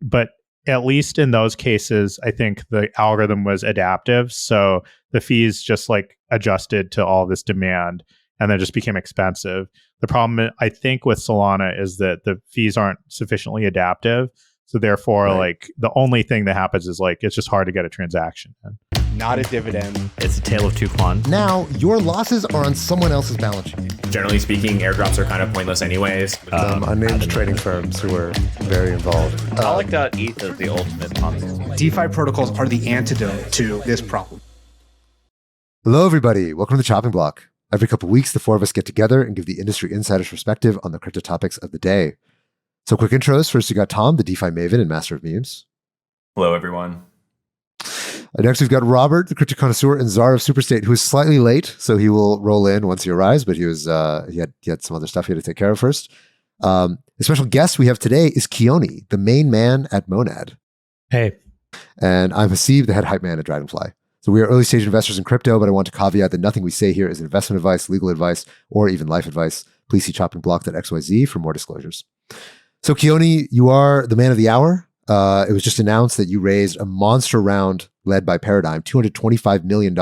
but at least in those cases, I think the algorithm was adaptive. So the fees just like adjusted to all this demand and then just became expensive. The problem, I think, with Solana is that the fees aren't sufficiently adaptive. So therefore, like the only thing that happens is like it's just hard to get a transaction in. Not a dividend. It's a tale of two Quan. Now, your losses are on someone else's balance sheet. Generally speaking, airdrops are kind of pointless anyways. Unnamed trading firms who are very involved. I like that ETH is the ultimate Ponzi. DeFi protocols are the antidote to this problem. Hello, everybody. Welcome to the Chopping Block. Every couple of weeks, the four of us get together and give the industry insider's perspective on the crypto topics of the day. So quick intros. First, you got Tom, the DeFi maven and master of memes. Hello, everyone. Next, we've got Robert, the crypto connoisseur and czar of Superstate, who is slightly late, so he will roll in once he arrives, but he had some other stuff he had to take care of first. The special guest we have today is Keone, the main man at Monad. Hey. And I'm Hasib, the head hype man at Dragonfly. So we are early stage investors in crypto, but I want to caveat that nothing we say here is investment advice, legal advice, or even life advice. Please see choppingblock.xyz for more disclosures. So Keone, you are the man of the hour. It was just announced that you raised a monster round led by Paradigm, $225 million.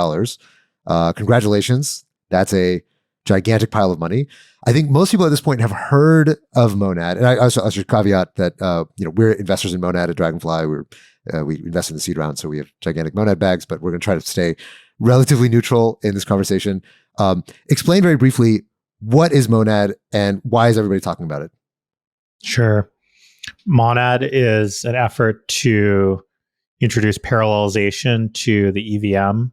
Congratulations. That's a gigantic pile of money. I think most people at this point have heard of Monad. And I should caveat that we're investors in Monad at Dragonfly. We invest in the seed round, so we have gigantic Monad bags, but we're going to try to stay relatively neutral in this conversation. Explain very briefly, what is Monad and why is everybody talking about it? Sure. Monad is an effort to introduce parallelization to the EVM,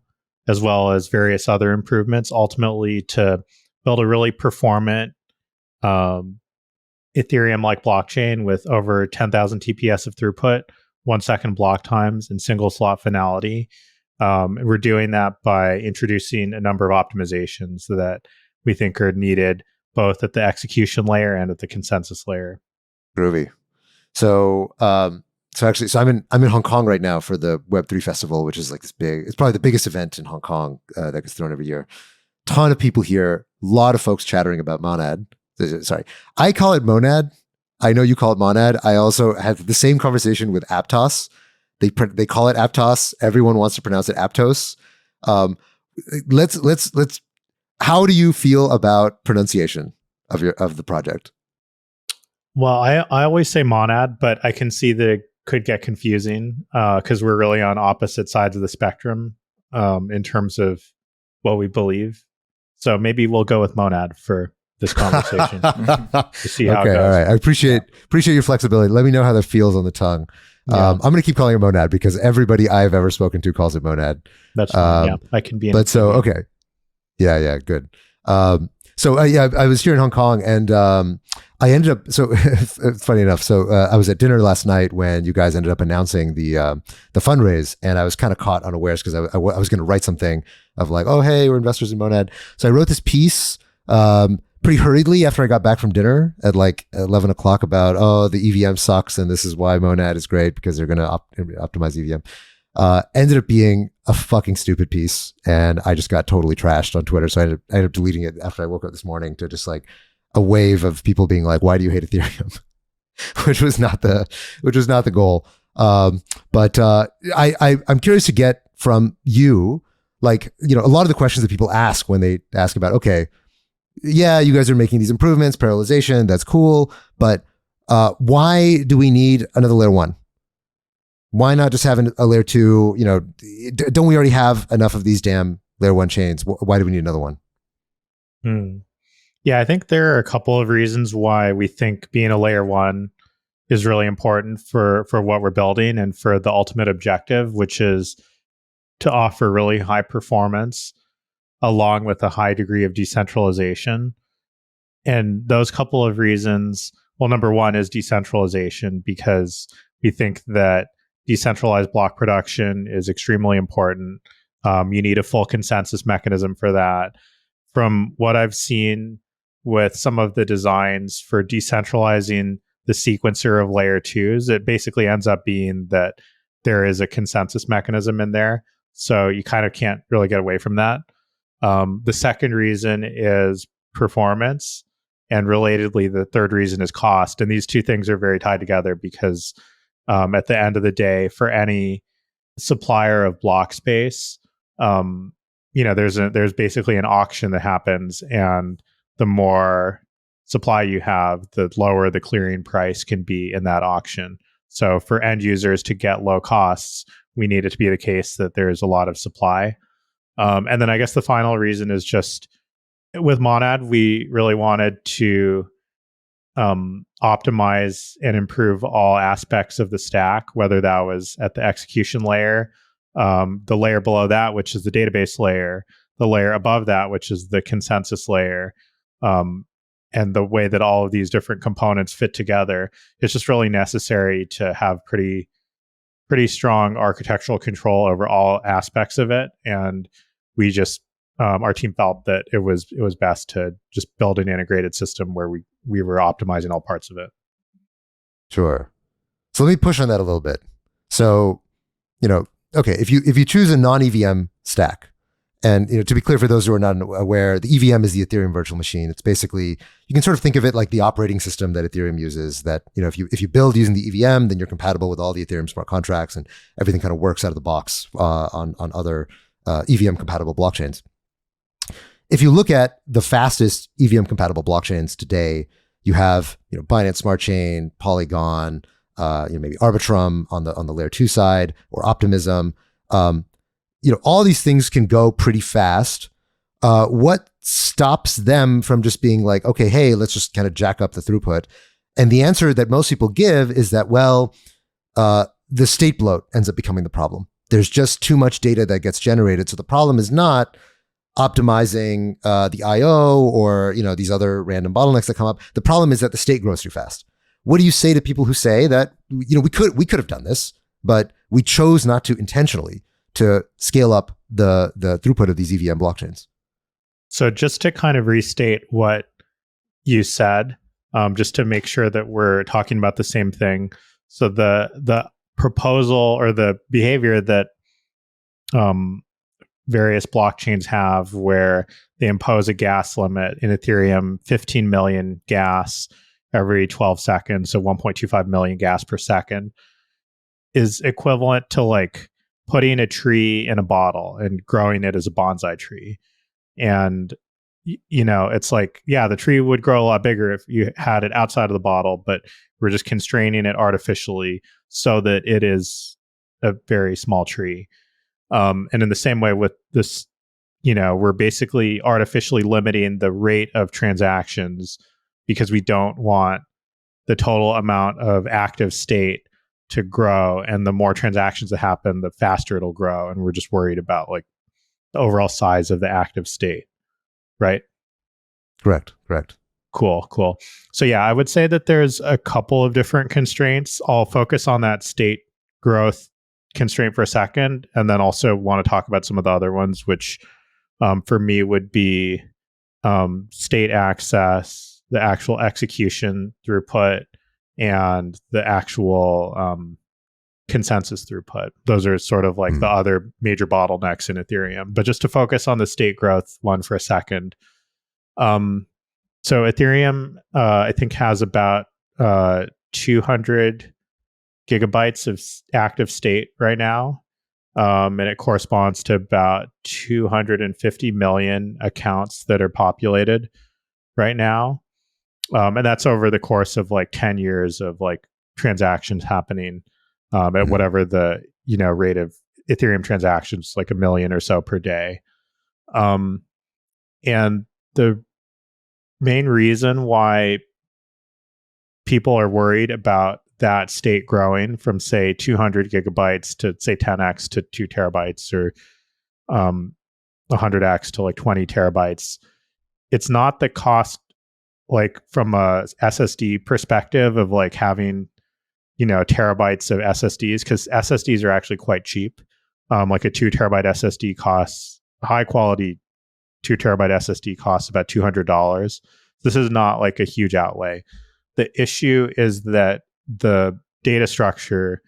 as well as various other improvements, ultimately to build a really performant Ethereum-like blockchain with over 10,000 TPS of throughput, 1 second block times, and single slot finality. And we're doing that by introducing a number of optimizations that we think are needed both at the execution layer and at the consensus layer. Groovy. So I'm in Hong Kong right now for the Web3 festival, which is like this big. It's probably the biggest event in Hong Kong that gets thrown every year. Ton of people here. A lot of folks chattering about Monad. Sorry, I call it Monad. I know you call it Monad. I also had the same conversation with Aptos. They call it Aptos. Everyone wants to pronounce it Aptos. Let's. How do you feel about pronunciation of the project? Well, I always say Monad, but I can see that it could get confusing because we're really on opposite sides of the spectrum in terms of what we believe. So maybe we'll go with Monad for this conversation to see how it goes. All right. I appreciate your flexibility. Let me know how that feels on the tongue. Yeah. I'm going to keep calling it Monad because everybody I've ever spoken to calls it Monad. That's fine. Yeah, I can be. But so okay, yeah, good. I was here in Hong Kong and I ended up, so funny enough, so I was at dinner last night when you guys ended up announcing the fundraise, and I was kind of caught unawares because I was going to write something of like, oh, hey, we're investors in Monad. So I wrote this piece pretty hurriedly after I got back from dinner at like 11 o'clock about, oh, the EVM sucks and this is why Monad is great because they're going to optimize EVM. Ended up being a fucking stupid piece, and I just got totally trashed on Twitter. So I ended up deleting it after I woke up this morning to just like a wave of people being like, "Why do you hate Ethereum?" which was not the goal. But I'm curious to get from you, like, a lot of the questions that people ask when they ask about, okay, yeah, you guys are making these improvements, parallelization, that's cool, but why do we need another layer one? Why not just have a layer two? Don't we already have enough of these damn layer one chains? Why do we need another one? Yeah, I think there are a couple of reasons why we think being a layer one is really important for what we're building and for the ultimate objective, which is to offer really high performance along with a high degree of decentralization. And those couple of reasons, well, number one is decentralization, because we think that decentralized block production is extremely important. You need a full consensus mechanism for that. From what I've seen with some of the designs for decentralizing the sequencer of layer twos, it basically ends up being that there is a consensus mechanism in there. So you kind of can't really get away from that. The second reason is performance. And relatedly, the third reason is cost. And these two things are very tied together because at the end of the day, for any supplier of block space, there's basically an auction that happens, and the more supply you have, the lower the clearing price can be in that auction. So for end users to get low costs, we need it to be the case that there's a lot of supply. And then I guess the final reason is just with Monad, we really wanted to optimize and improve all aspects of the stack, whether that was at the execution layer, the layer below that, which is the database layer, the layer above that, which is the consensus layer, and the way that all of these different components fit together. It's just really necessary to have pretty strong architectural control over all aspects of it. And we just our team felt that it was best to just build an integrated system where we were optimizing all parts of it. Sure. So let me push on that a little bit. So, okay, if you choose a non-EVM stack, and to be clear for those who are not aware, the EVM is the Ethereum virtual machine. It's basically, you can sort of think of it like the operating system that Ethereum uses. That if you build using the EVM, then you're compatible with all the Ethereum smart contracts, and everything kind of works out of the box on other EVM compatible blockchains. If you look at the fastest EVM compatible blockchains today, you have Binance Smart Chain, Polygon, maybe Arbitrum on the layer 2 side, or Optimism. All these things can go pretty fast. What stops them from just being like, okay, hey, let's just kind of jack up the throughput? And the answer that most people give is that, the state bloat ends up becoming the problem. There's just too much data that gets generated. So the problem is not optimizing the IO or these other random bottlenecks that come up. The problem is that the state grows too fast. What do you say to people who say that we could have done this, but we chose not to intentionally to scale up the throughput of these EVM blockchains? So just to kind of restate what you said, just to make sure that we're talking about the same thing. So the proposal or the behavior that various blockchains have, where they impose a gas limit in Ethereum, 15 million gas every 12 seconds, so 1.25 million gas per second, is equivalent to like putting a tree in a bottle and growing it as a bonsai tree. And it's like, yeah, the tree would grow a lot bigger if you had it outside of the bottle, but we're just constraining it artificially so that it is a very small tree. And in the same way with this, we're basically artificially limiting the rate of transactions because we don't want the total amount of active state to grow. And the more transactions that happen, the faster it'll grow. And we're just worried about like the overall size of the active state, right? Correct. Cool. So yeah, I would say that there's a couple of different constraints. I'll focus on that state growth constraint for a second, and then also want to talk about some of the other ones, which for me would be state access, the actual execution throughput, and the actual consensus throughput. Those are sort of like the other major bottlenecks in Ethereum. But just to focus on the state growth one for a second. So Ethereum, I think, has about 200 gigabytes of active state right now. And it corresponds to about 250 million accounts that are populated right now. And that's over the course of like 10 years of like transactions happening at whatever the rate of Ethereum transactions, like 1 million or so per day. And the main reason why people are worried about that state growing from, say, 200 gigabytes to, say, 10x to 2 terabytes, or 100x to like 20 terabytes, it's not the cost, like from a SSD perspective of like having, terabytes of SSDs, because SSDs are actually quite cheap. Like a 2 terabyte SSD costs, high quality 2 terabyte SSD costs about $200. This is not like a huge outlay. The issue is that the data structure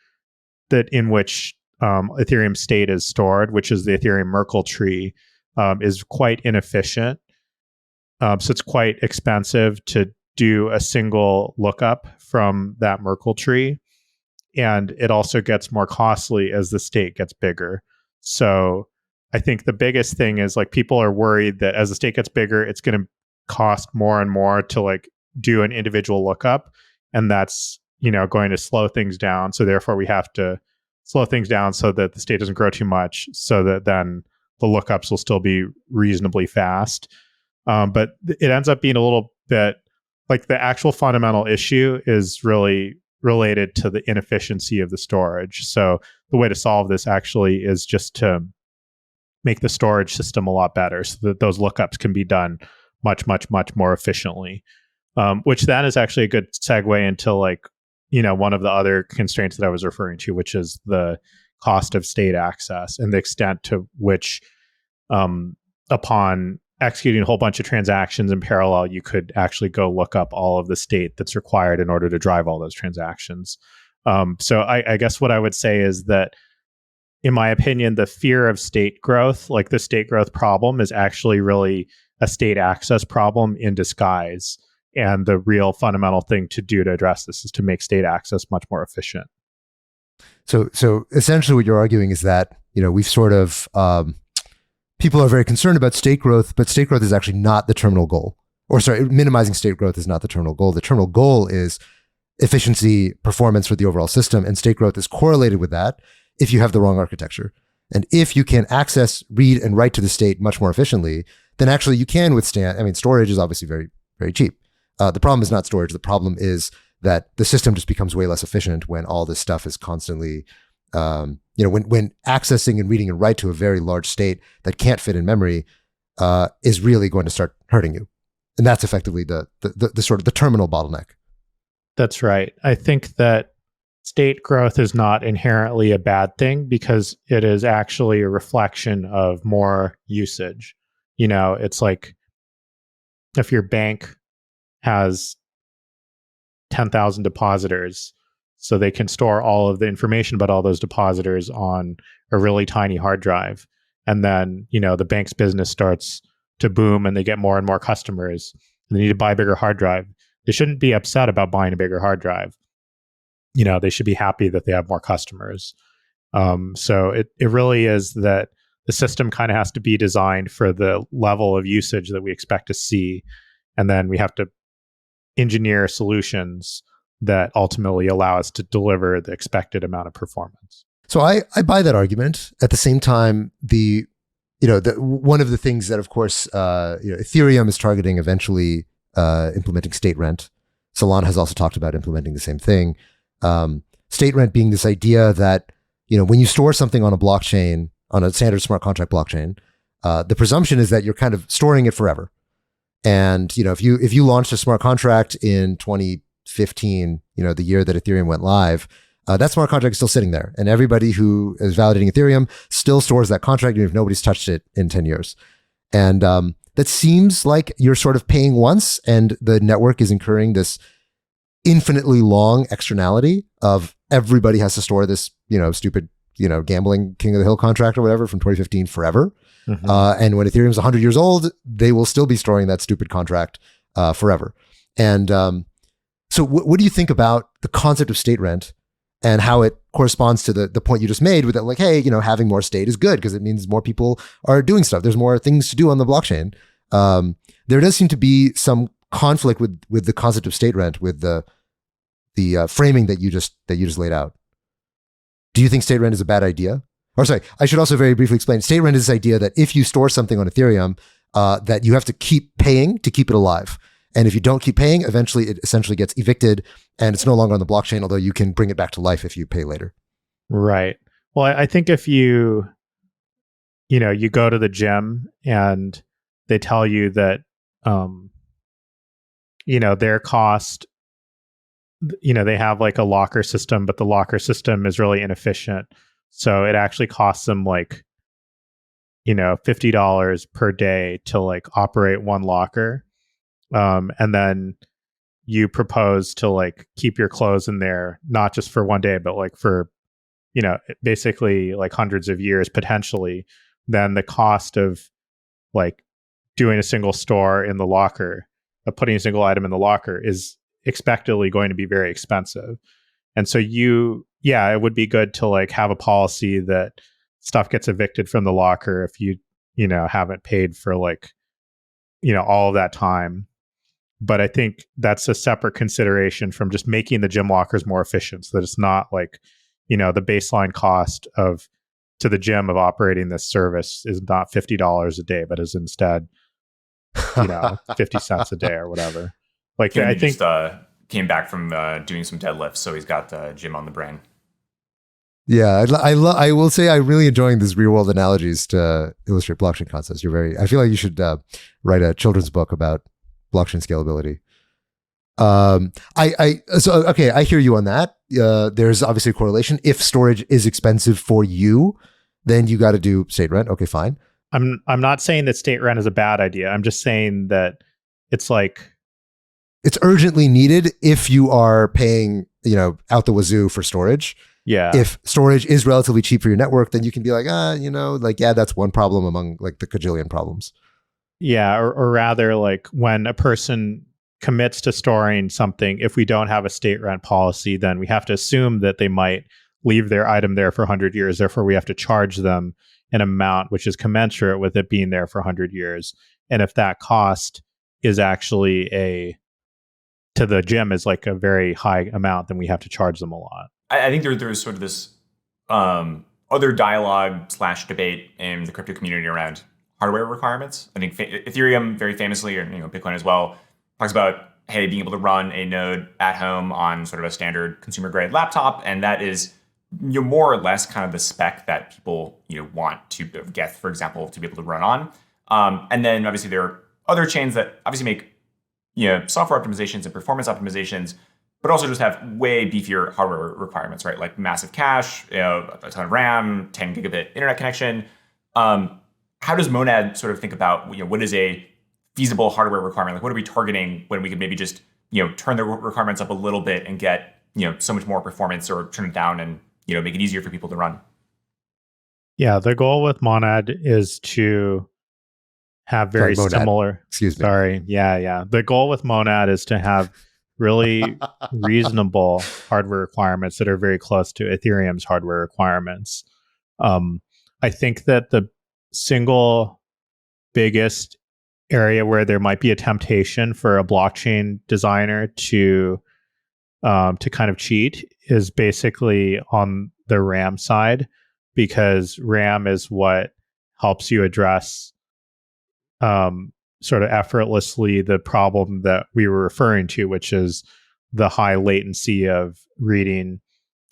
that in which Ethereum state is stored, which is the Ethereum Merkle tree, is quite inefficient. So it's quite expensive to do a single lookup from that Merkle tree. and it also gets more costly as the state gets bigger. So I think the biggest thing is like people are worried that as the state gets bigger, it's going to cost more and more to like do an individual lookup, and that's going to slow things down. So therefore, we have to slow things down so that the state doesn't grow too much, so that then the lookups will still be reasonably fast. But it ends up being a little bit like the actual fundamental issue is really related to the inefficiency of the storage. So the way to solve this actually is just to make the storage system a lot better so that those lookups can be done much, much, much more efficiently. Which then is actually a good segue into like, one of the other constraints that I was referring to, which is the cost of state access and the extent to which upon executing a whole bunch of transactions in parallel, you could actually go look up all of the state that's required in order to drive all those transactions. So I guess what I would say is that, in my opinion, the fear of state growth, like the state growth problem, is actually really a state access problem in disguise. And the real fundamental thing to do to address this is to make state access much more efficient. So essentially what you're arguing is that, we've sort of, people are very concerned about state growth, but state growth is actually not the terminal goal. Or sorry, minimizing state growth is not the terminal goal. The terminal goal is efficiency, performance for the overall system, and state growth is correlated with that if you have the wrong architecture. And if you can access, read, and write to the state much more efficiently, then actually you can withstand, storage is obviously very, very cheap. The problem is not storage. The problem is that the system just becomes way less efficient when all this stuff is constantly, when accessing and reading and write to a very large state that can't fit in memory is really going to start hurting you. And that's effectively the sort of the terminal bottleneck. That's right. I think that state growth is not inherently a bad thing because it is actually a reflection of more usage. It's like if your bank has 10,000 depositors, so they can store all of the information about all those depositors on a really tiny hard drive. And then, the bank's business starts to boom and they get more and more customers and they need to buy a bigger hard drive. They shouldn't be upset about buying a bigger hard drive. They should be happy that they have more customers. So it really is that the system kind of has to be designed for the level of usage that we expect to see. And then we have to engineer solutions that ultimately allow us to deliver the expected amount of performance. So I buy that argument. At the same time, one of the things that, of course, Ethereum is targeting eventually implementing state rent. Solana has also talked about implementing the same thing. State rent being this idea that, when you store something on a blockchain, on a standard smart contract blockchain, the presumption is that you're kind of storing it forever. And, if you launched a smart contract in 2015, the year that Ethereum went live, that smart contract is still sitting there. And everybody who is validating Ethereum still stores that contract even if nobody's touched it in 10 years. And that seems like you're sort of paying once and the network is incurring this infinitely long externality of everybody has to store this, stupid, gambling King of the Hill contract or whatever from 2015 forever. Mm-hmm. And when Ethereum's 100 years old, they will still be storing that stupid contract forever. And so what do you think about the concept of state rent and how it corresponds to the point you just made with that, like, hey, having more state is good because it means more people are doing stuff. There's more things to do on the blockchain. There does seem to be some conflict with the concept of state rent with the framing that you just laid out. Do you think state rent is a bad idea? Or sorry, I should also very briefly explain. State rent is this idea that if you store something on Ethereum, that you have to keep paying to keep it alive. And if you don't keep paying, eventually it essentially gets evicted and it's no longer on the blockchain, although you can bring it back to life if you pay later. Right. Well, I think if you go to the gym and they tell you that, their cost, they have like a locker system, but the locker system is really inefficient. So it actually costs them like, $50 per day to like operate one locker. And then you propose to like keep your clothes in there, not just for one day, but like for, basically like hundreds of years potentially. Then the cost of like doing a single store in the locker, of putting a single item in the locker is expectedly going to be very expensive. And so you yeah, it would be good to like have a policy that stuff gets evicted from the locker if you know, haven't paid for like, you know, all of that time. But I think that's a separate consideration from just making the gym lockers more efficient, so that it's not like, you know, the baseline cost of to the gym of operating this service is not $50 a day, but is instead, you know, 50 cents a day or whatever. Like Keone I think just came back from doing some deadlifts, so he's got gym on the brain. Yeah, I will say I'm really enjoying these real world analogies to illustrate blockchain concepts. I feel like you should write a children's book about blockchain scalability. I hear you on that. There's obviously a correlation. If storage is expensive for you, then you got to do state rent. Okay, fine. I'm not saying that state rent is a bad idea. I'm just saying that it's like it's urgently needed if you are paying, you know, out the wazoo for storage. Yeah. If storage is relatively cheap for your network, then you can be like, you know, like, yeah, that's one problem among like the cajillion problems. Yeah, or rather, like when a person commits to storing something, if we don't have a state rent policy, then we have to assume that they might leave their item there for 100 years. Therefore, we have to charge them an amount which is commensurate with it being there for 100 years. And if that cost is actually to the gym is like a very high amount, then we have to charge them a lot. I think there's sort of this other dialogue / debate in the crypto community around hardware requirements. I think Ethereum very famously, or you know, Bitcoin as well, talks about, hey, being able to run a node at home on sort of a standard consumer grade laptop, and that is, you know, more or less kind of the spec that people, you know, want to get, for example, to be able to run on. And then obviously there are other chains that obviously make, you know, software optimizations and performance optimizations, but also just have way beefier hardware requirements, right? Like massive cache, you know, a ton of RAM, 10 gigabit internet connection. How does Monad sort of think about, you know, what is a feasible hardware requirement? Like, what are we targeting when we could maybe just, you know, turn the requirements up a little bit and get, you know, so much more performance, or turn it down and, you know, make it easier for people to run? Yeah, the goal with Monad is to have very similar. Excuse me. Sorry. Yeah. The goal with Monad is to have really reasonable hardware requirements that are very close to Ethereum's hardware requirements. I think that the single biggest area where there might be a temptation for a blockchain designer to kind of cheat is basically on the RAM side, because RAM is what helps you address sort of effortlessly the problem that we were referring to, which is the high latency of reading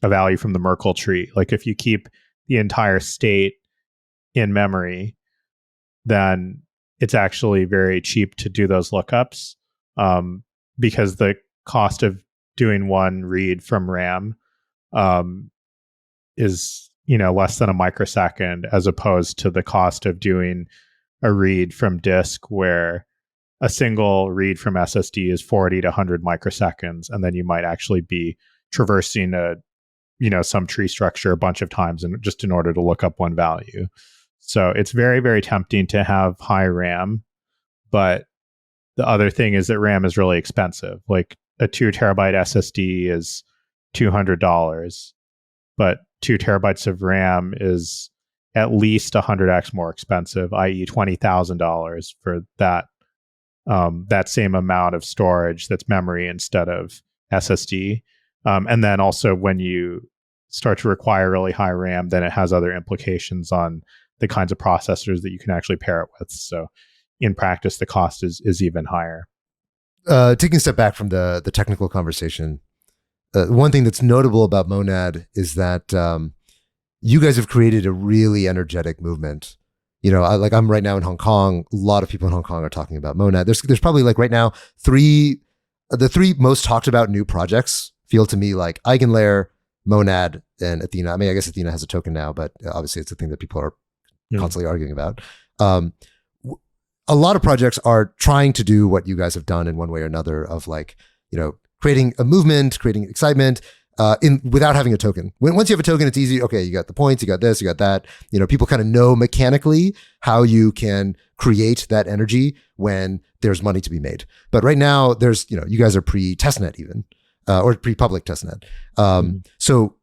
a value from the Merkle tree. Like if you keep the entire state in memory, then it's actually very cheap to do those lookups, because the cost of doing one read from RAM is, you know, less than a microsecond, as opposed to the cost of doing a read from disk, where a single read from SSD is 40 to 100 microseconds, and then you might actually be traversing some tree structure a bunch of times in order to look up one value. So it's very, very tempting to have high RAM, but the other thing is that RAM is really expensive. Like a 2 terabyte SSD is $200, but 2 terabytes of RAM is at least 100x more expensive, i.e. $20,000 for that same amount of storage that's memory instead of SSD. And then also when you start to require really high RAM, then it has other implications on the kinds of processors that you can actually pair it with. So in practice, the cost is even higher. Taking a step back from the technical conversation, one thing that's notable about Monad is that you guys have created a really energetic movement. You know, I'm right now in Hong Kong. A lot of people in Hong Kong are talking about Monad. There's probably like right now the three most talked about new projects feel to me like Eigenlayer, Monad, and Athena. I mean, I guess Athena has a token now, but obviously it's a thing that people are constantly arguing about. A lot of projects are trying to do what you guys have done in one way or another, of like, you know, creating a movement, creating excitement, without having a token. Once you have a token, it's easy. Okay, you got the points, you got this, you got that. You know, people kind of know mechanically how you can create that energy when there's money to be made. But right now, you guys are pre-testnet even, or pre-public testnet. So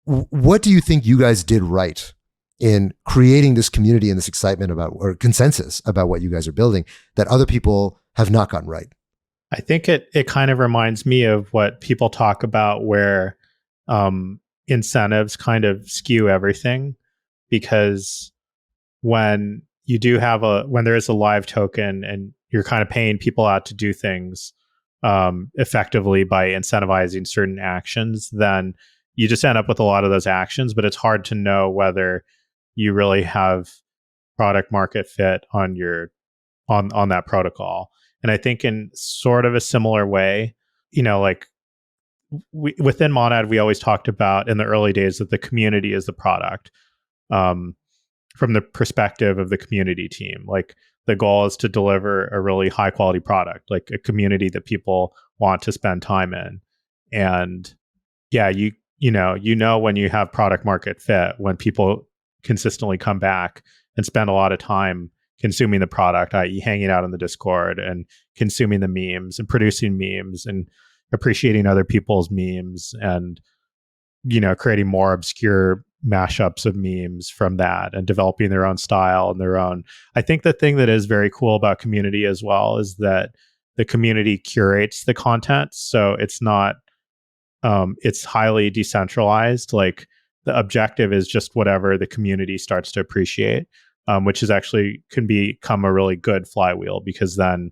what do you think you guys did right in creating this community and this excitement about, or consensus about what you guys are building, that other people have not gotten right? I think it kind of reminds me of what people talk about, where incentives kind of skew everything, because when you do have when there is a live token and you're kind of paying people out to do things effectively by incentivizing certain actions, then you just end up with a lot of those actions, but it's hard to know whether you really have product market fit on on that protocol. And I think in sort of a similar way, like within Monad, we always talked about in the early days that the community is the product. From the perspective of the community team, like the goal is to deliver a really high quality product, like a community that people want to spend time in. And yeah, you know when you have product market fit, when people consistently come back and spend a lot of time consuming the product, i.e. hanging out in the Discord and consuming the memes and producing memes and appreciating other people's memes, and creating more obscure mashups of memes from that and developing their own style and their own. I think the thing that is very cool about community as well is that the community curates the content. So it's not, it's highly decentralized. Like the objective is just whatever the community starts to appreciate, which is actually can become a really good flywheel, because then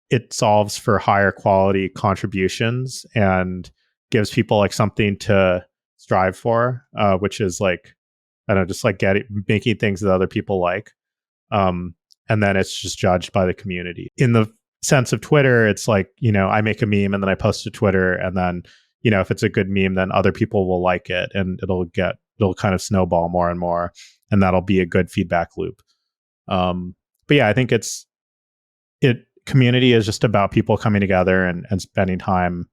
it solves for higher quality contributions and gives people like something to strive for, which is like, I don't know, just like making things that other people like. And then it's just judged by the community. In the sense of Twitter, it's like, I make a meme and then I post to Twitter, and then, if it's a good meme, then other people will like it, and it'll kind of snowball more and more, and that'll be a good feedback loop. But yeah, I think community is just about people coming together and spending time,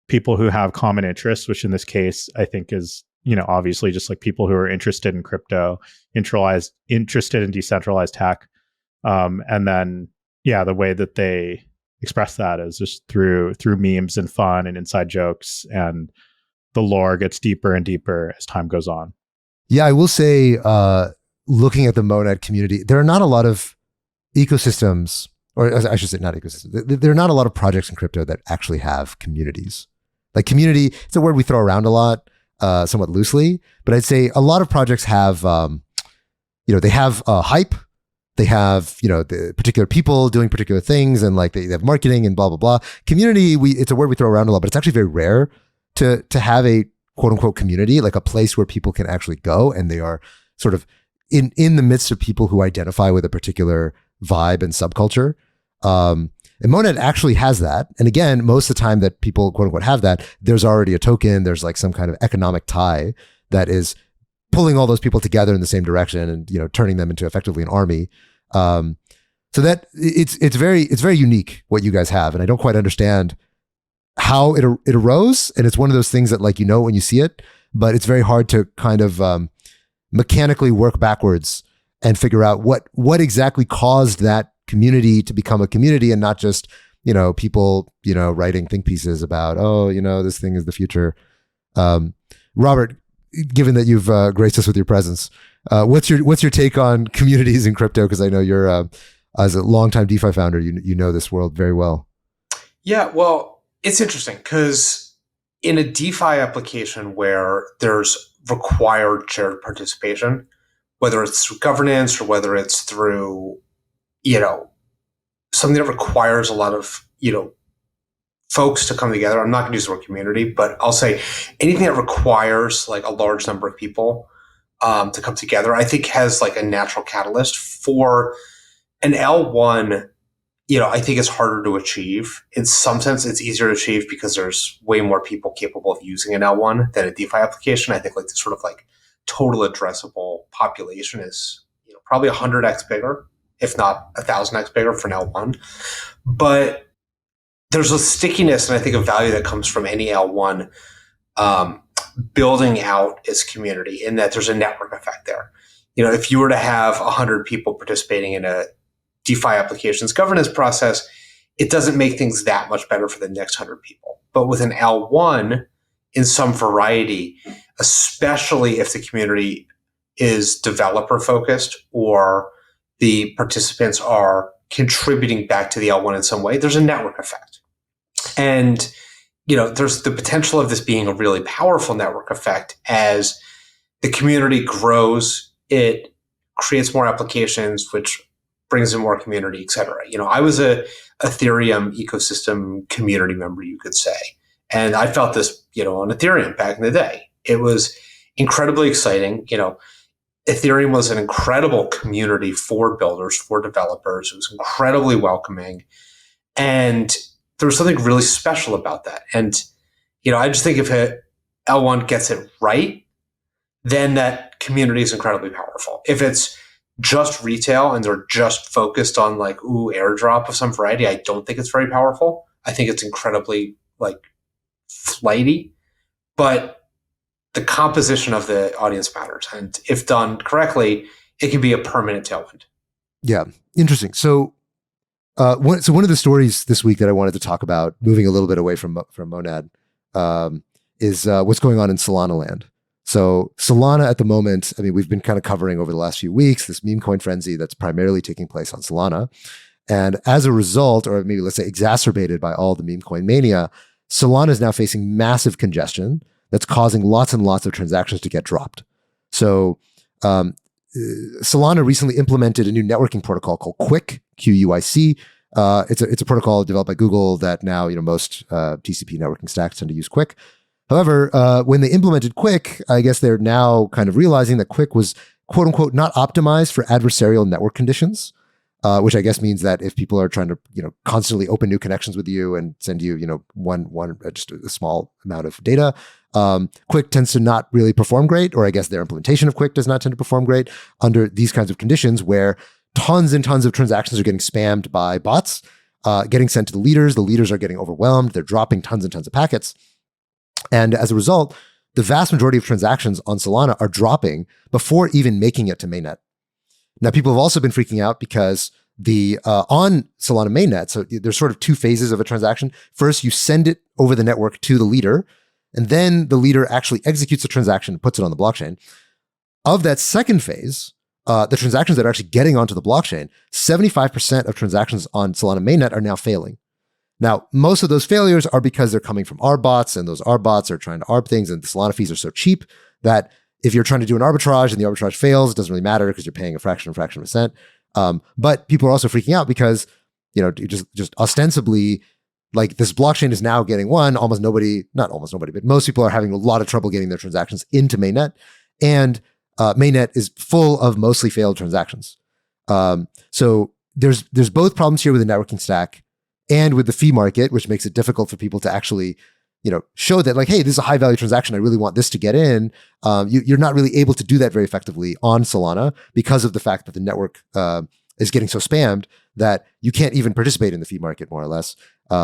people who have common interests, which in this case, I think is, obviously just like people who are interested in crypto, interested in decentralized tech. And then, yeah, the way that they express that is just through memes and fun and inside jokes, and the lore gets deeper and deeper as time goes on. Yeah, I will say, looking at the Monad community, there are not a lot of ecosystems, or I should say not ecosystems. There are not a lot of projects in crypto that actually have communities. Like community, it's a word we throw around a lot, somewhat loosely, but I'd say a lot of projects have, they have hype, they have, the particular people doing particular things, and like they have marketing and blah, blah, blah. Community, it's a word we throw around a lot, but it's actually very rare to have a quote unquote community, like a place where people can actually go and they are sort of in the midst of people who identify with a particular vibe and subculture. And Monad actually has that. And again, most of the time that people quote unquote have that, there's already a token, there's like some kind of economic tie that is pulling all those people together in the same direction and, turning them into effectively an army. So that it's very unique what you guys have. And I don't quite understand how it arose. And it's one of those things that like, when you see it, but it's very hard to kind of mechanically work backwards and figure out what exactly caused that community to become a community, and not just, people, writing think pieces about, this thing is the future. Robert, given that you've graced us with your presence, what's your take on communities in crypto? Because I know you're, as a longtime DeFi founder, you know this world very well. Yeah, well, it's interesting because in a DeFi application where there's required shared participation, whether it's through governance or whether it's through, something that requires a lot of, folks to come together. I'm not going to use the word community, but I'll say anything that requires like a large number of people to come together, I think has like a natural catalyst. For an L1, I think it's harder to achieve. In some sense, it's easier to achieve because there's way more people capable of using an L1 than a DeFi application. I think like the sort of like total addressable population is, probably 100x bigger, if not 1,000x bigger for an L1. But there's a stickiness and I think a value that comes from any L1 building out its community, in that there's a network effect there. If you were to have 100 people participating in a DeFi applications governance process, it doesn't make things that much better for the next 100 people. But with an L1, in some variety, especially if the community is developer focused or the participants are contributing back to the L1 in some way. There's a network effect. And, there's the potential of this being a really powerful network effect as the community grows, it creates more applications, which brings in more community, et cetera. I was a Ethereum ecosystem community member, you could say. And I felt this, on Ethereum back in the day. It was incredibly exciting. Ethereum was an incredible community for builders, for developers. It was incredibly welcoming. And there was something really special about that. And, I just think if L1 gets it right, then that community is incredibly powerful. If it's just retail and they're just focused on airdrop of some variety, I don't think it's very powerful. I think it's incredibly flighty, but the composition of the audience matters. And if done correctly, it can be a permanent tailwind. Yeah. Interesting. So, one of the stories this week that I wanted to talk about, moving a little bit away from Monad, is what's going on in Solana land. So Solana at the moment, we've been kind of covering over the last few weeks this meme coin frenzy that's primarily taking place on Solana. And as a result, or maybe let's say exacerbated by all the meme coin mania, Solana is now facing massive congestion that's causing lots and lots of transactions to get dropped. So Solana recently implemented a new networking protocol called Quick, QUIC. It's a protocol developed by Google that now most TCP networking stacks tend to use Quick. However, when they implemented Quick, I guess they're now kind of realizing that Quick was quote unquote not optimized for adversarial network conditions, which I guess means that if people are trying to constantly open new connections with you and send you just a small amount of data, Quick tends to not really perform great, or I guess their implementation of Quick does not tend to perform great under these kinds of conditions where tons and tons of transactions are getting spammed by bots, getting sent to the leaders. The leaders are getting overwhelmed. They're dropping tons and tons of packets. And as a result, the vast majority of transactions on Solana are dropping before even making it to mainnet. Now, people have also been freaking out because on Solana mainnet, so there's sort of two phases of a transaction. First, you send it over the network to the leader, and then the leader actually executes the transaction and puts it on the blockchain. Of that second phase, the transactions that are actually getting onto the blockchain, 75% of transactions on Solana mainnet are now failing. Now, most of those failures are because they're coming from ARB bots, and those ARB bots are trying to ARB things, and the Solana fees are so cheap that if you're trying to do an arbitrage and the arbitrage fails, it doesn't really matter because you're paying a fraction of a cent. But people are also freaking out because, just ostensibly, this blockchain is now getting not almost nobody, but most people are having a lot of trouble getting their transactions into mainnet. And mainnet is full of mostly failed transactions. So there's both problems here with the networking stack and with the fee market, which makes it difficult for people to actually, show that hey, this is a high value transaction. I really want this to get in. You're not really able to do that very effectively on Solana because of the fact that the network is getting so spammed that you can't even participate in the fee market more or less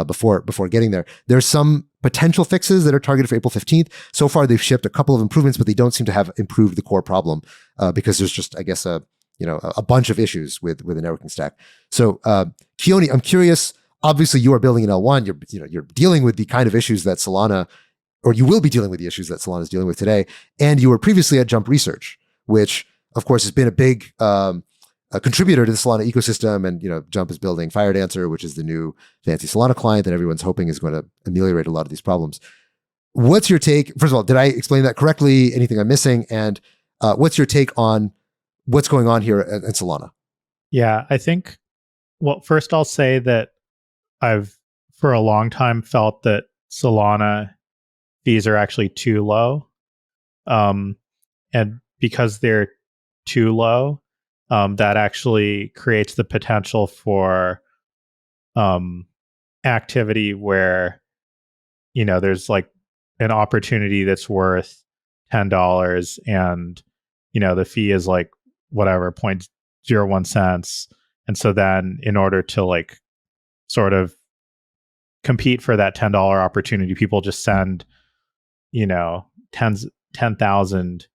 before getting there. There's some potential fixes that are targeted for April 15th. So far, they've shipped a couple of improvements, but they don't seem to have improved the core problem because there's just, I guess, a bunch of issues with the networking stack. So, Keone, I'm curious. Obviously, you are building an L1. You're dealing with the kind of issues that Solana, or you will be dealing with the issues that Solana is dealing with today. And you were previously at Jump Research, which, of course, has been a big contributor to the Solana ecosystem. And Jump is building FireDancer, which is the new fancy Solana client that everyone's hoping is going to ameliorate a lot of these problems. What's your take? First of all, did I explain that correctly? Anything I'm missing? And what's your take on what's going on here at Solana? Yeah, I think. Well, first I'll say that I've for a long time felt that Solana fees are actually too low. And because they're too low, that actually creates the potential for activity where, there's an opportunity that's worth $10 and, the fee is whatever, 0.01 cents. And so then in order to sort of compete for that $10 opportunity, people just send, 10,000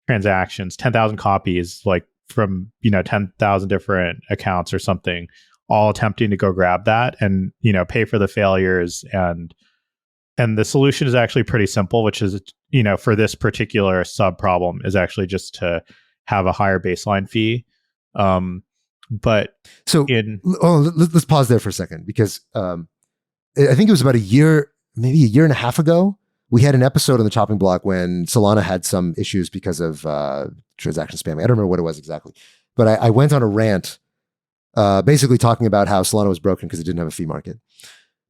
transactions, 10,000 copies, from, 10,000 different accounts or something, all attempting to go grab that and, pay for the failures and, And the solution is actually pretty simple, which is, for this particular sub problem, is actually just to have a higher baseline fee. But So let's pause there for a second, because I think it was about maybe a year and a half ago, we had an episode on the chopping block when Solana had some issues because of transaction spamming. I don't remember what it was exactly, but I went on a rant basically talking about how Solana was broken because it didn't have a fee market.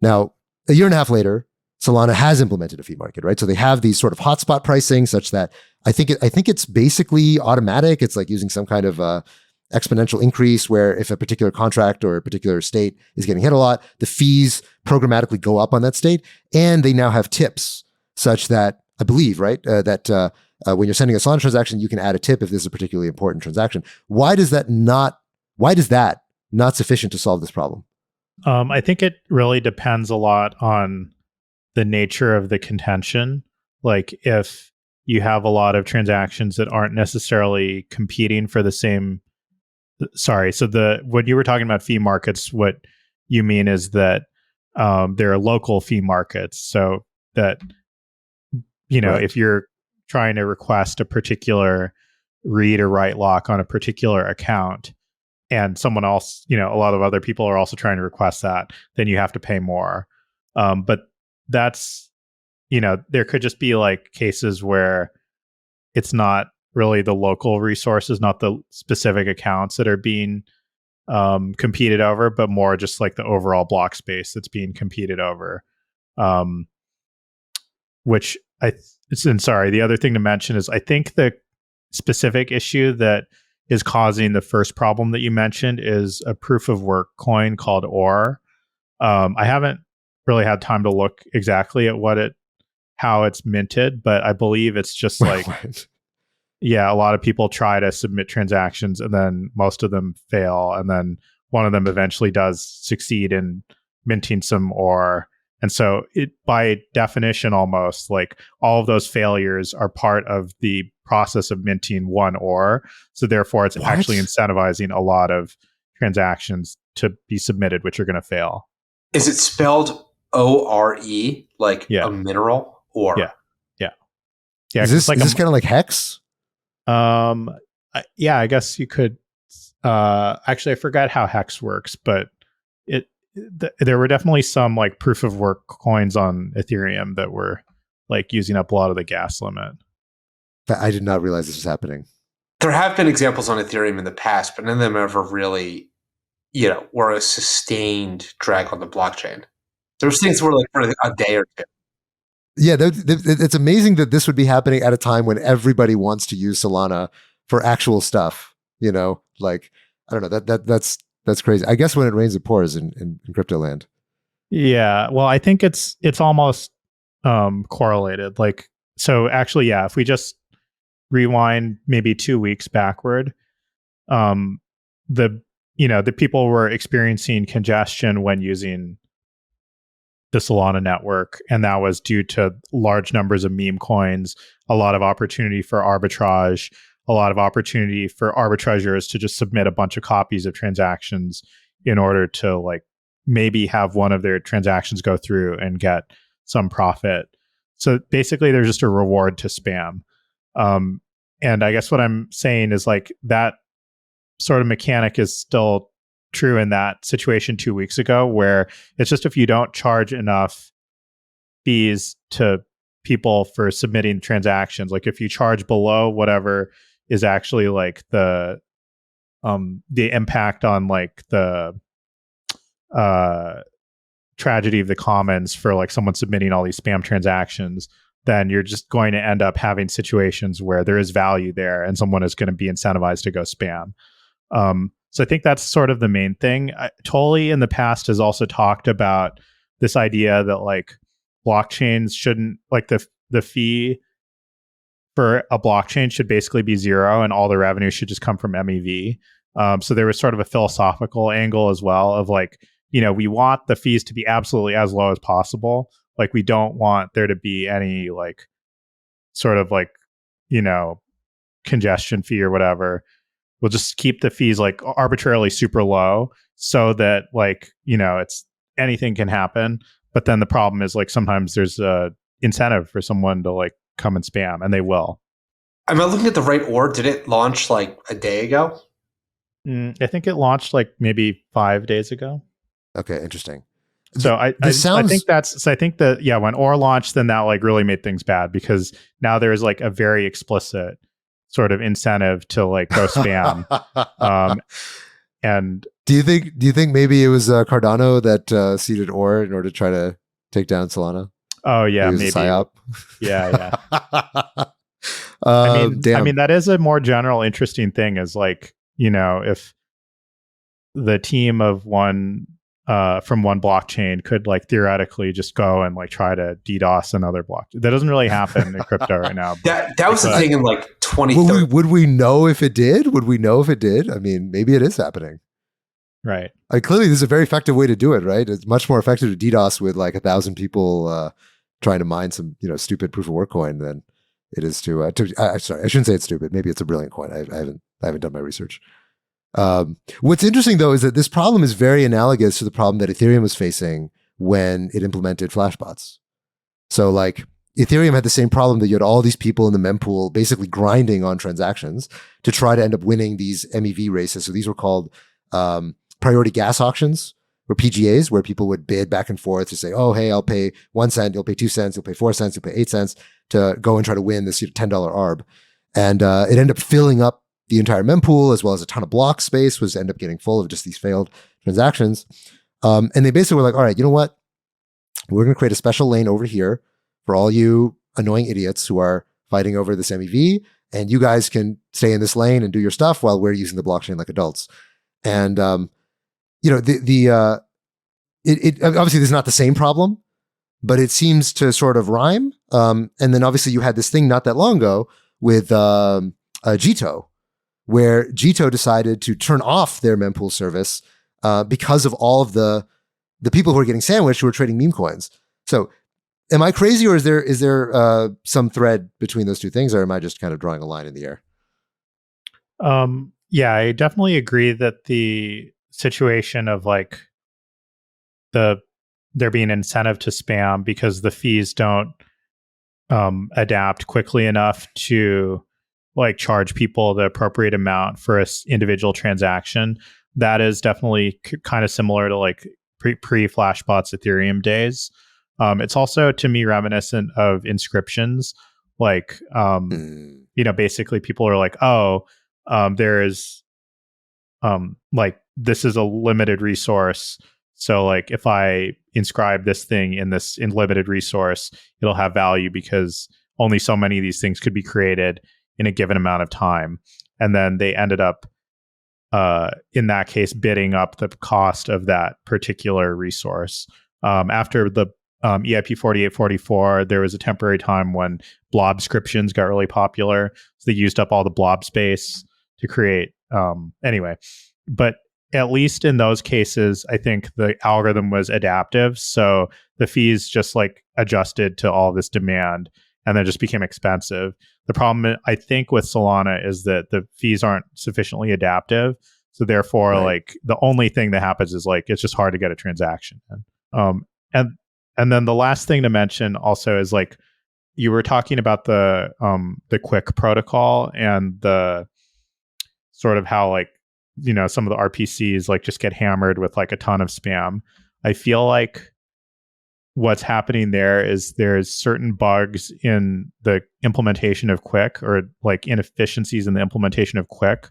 Now, a year and a half later, Solana has implemented a fee market, right? So they have these sort of hotspot pricing such that I think it's basically automatic. It's like using some kind of exponential increase where if a particular contract or a particular state is getting hit a lot, the fees programmatically go up on that state. And they now have tips such that, I believe, right, that when you're sending a Solana transaction, you can add a tip if this is a particularly important transaction. Why is that not sufficient to solve this problem? I think it really depends a lot on the nature of the contention. Like if you have a lot of transactions that aren't necessarily competing for the same. Sorry. So when you were talking about fee markets, what you mean is that there are local fee markets. So that, right. If you're trying to request a particular read or write lock on a particular account, and someone else, a lot of other people are also trying to request that, then you have to pay more. But that's, there could just be like cases where it's not really the local resources, not the specific accounts that are being competed over, but more just like the overall block space that's being competed over. The other thing to mention is I think the specific issue that is causing the first problem that you mentioned is a proof of work coin called OR. I haven't really had time to look exactly at how it's minted, but I believe it's just like, a lot of people try to submit transactions and then most of them fail. And then one of them eventually does succeed in minting some OR. And so it, by definition, almost like all of those failures are part of the process of minting one OR. So therefore it's actually incentivizing a lot of transactions to be submitted, which are going to fail. Is it spelled O-R-E, like a mineral? Or yeah. Is this kind of like Hex? I guess you could. Actually, I forgot how Hex works, but there were definitely some like proof of work coins on Ethereum that were like using up a lot of the gas limit. I did not realize this was happening. There have been examples on Ethereum in the past, but none of them ever really, were a sustained drag on the blockchain. There's things that were like for a day or two. Yeah, it's amazing that this would be happening at a time when everybody wants to use Solana for actual stuff. Like, I don't know, that's crazy. I guess when it rains, it pours in crypto land. Yeah, well, I think it's almost correlated. Like, so actually, if we just rewind maybe 2 weeks backward, the people were experiencing congestion when using the Solana network, and that was due to large numbers of meme coins, a lot of opportunity for arbitrage, a lot of opportunity for arbitrageurs to just submit a bunch of copies of transactions in order to like maybe have one of their transactions go through and get some profit. So basically there's just a reward to spam. And I guess what I'm saying is like that sort of mechanic is still true in that situation 2 weeks ago, where it's just if you don't charge enough fees to people for submitting transactions, like if you charge below whatever is actually like the impact on like the tragedy of the commons for like someone submitting all these spam transactions, then you're just going to end up having situations where there is value there and someone is going to be incentivized to go spam. So I think that's sort of the main thing. Tolly in the past has also talked about this idea that like blockchains shouldn't, like the fee for a blockchain should basically be zero and all the revenue should just come from MEV. So there was sort of a philosophical angle as well of like, we want the fees to be absolutely as low as possible. Like we don't want there to be any like sort of like, congestion fee or whatever. We'll just keep the fees like arbitrarily super low so that like, it's anything can happen. But then the problem is like sometimes there's a incentive for someone to like come and spam, and they will. Am I looking at the right org? Did it launch like a day ago? I think it launched like maybe 5 days ago. Okay, interesting. So I think that when OR launched, then that like really made things bad, because now there's like a very explicit sort of incentive to like go spam. And do you think maybe it was Cardano that seeded OR in order to try to take down Solana? Oh yeah, maybe. Psyop? Yeah. I mean that is a more general interesting thing, is like, you know, if the team of one from one blockchain could like theoretically just go and like try to DDoS another blockchain. That doesn't really happen in crypto right now. That was the thing in like 2013. Would we know if it did? I mean, maybe it is happening. Right. Clearly, this is a very effective way to do it, right? It's much more effective to DDoS with like 1,000 people trying to mine some, you know, stupid proof of work coin than it is to sorry, I shouldn't say it's stupid. Maybe it's a brilliant coin. I haven't done my research. What's interesting though is that this problem is very analogous to the problem that Ethereum was facing when it implemented flashbots. So like Ethereum had the same problem, that you had all these people in the mempool basically grinding on transactions to try to end up winning these MEV races. So these were called priority gas auctions, or PGAs, where people would bid back and forth to say, oh, hey, I'll pay 1 cent, you'll pay 2 cents, you'll pay 4 cents, you'll pay 8 cents to go and try to win this $10 ARB. And it ended up filling up the entire mempool, as well as a ton of block space was end up getting full of just these failed transactions. And they basically were like, all right, you know what? We're going to create a special lane over here for all you annoying idiots who are fighting over this MEV, and you guys can stay in this lane and do your stuff while we're using the blockchain like adults. And, you know, it obviously there's not the same problem, but it seems to sort of rhyme. And then obviously you had this thing not that long ago with Jito, where Jito decided to turn off their mempool service because of all of the people who are getting sandwiched who are trading meme coins. So am I crazy, or is there some thread between those two things, or am I just kind of drawing a line in the air? Yeah, I definitely agree that the situation of like there being an incentive to spam because the fees don't adapt quickly enough to like charge people the appropriate amount for an individual transaction, that is definitely kind of similar to like pre-Flashbots Ethereum days. It's also, to me, reminiscent of inscriptions. Like, you know, basically people are like, oh, there is like, this is a limited resource. So like if I inscribe this thing in limited resource, it'll have value because only so many of these things could be created in a given amount of time. And then they ended up, in that case, bidding up the cost of that particular resource. After the EIP 4844, there was a temporary time when blobscriptions got really popular. So they used up all the blob space to create, anyway. But at least in those cases, I think the algorithm was adaptive. So the fees just like adjusted to all this demand and then just became expensive. The problem, I think, with Solana is that the fees aren't sufficiently adaptive. So therefore, like the only thing that happens is like, it's just hard to get a transaction in. And then the last thing to mention also is like, you were talking about the Quick protocol and the sort of how like, you know, some of the RPCs like just get hammered with like a ton of spam. I feel like what's happening there is there's certain bugs in the implementation of Quick, or like inefficiencies in the implementation of Quick,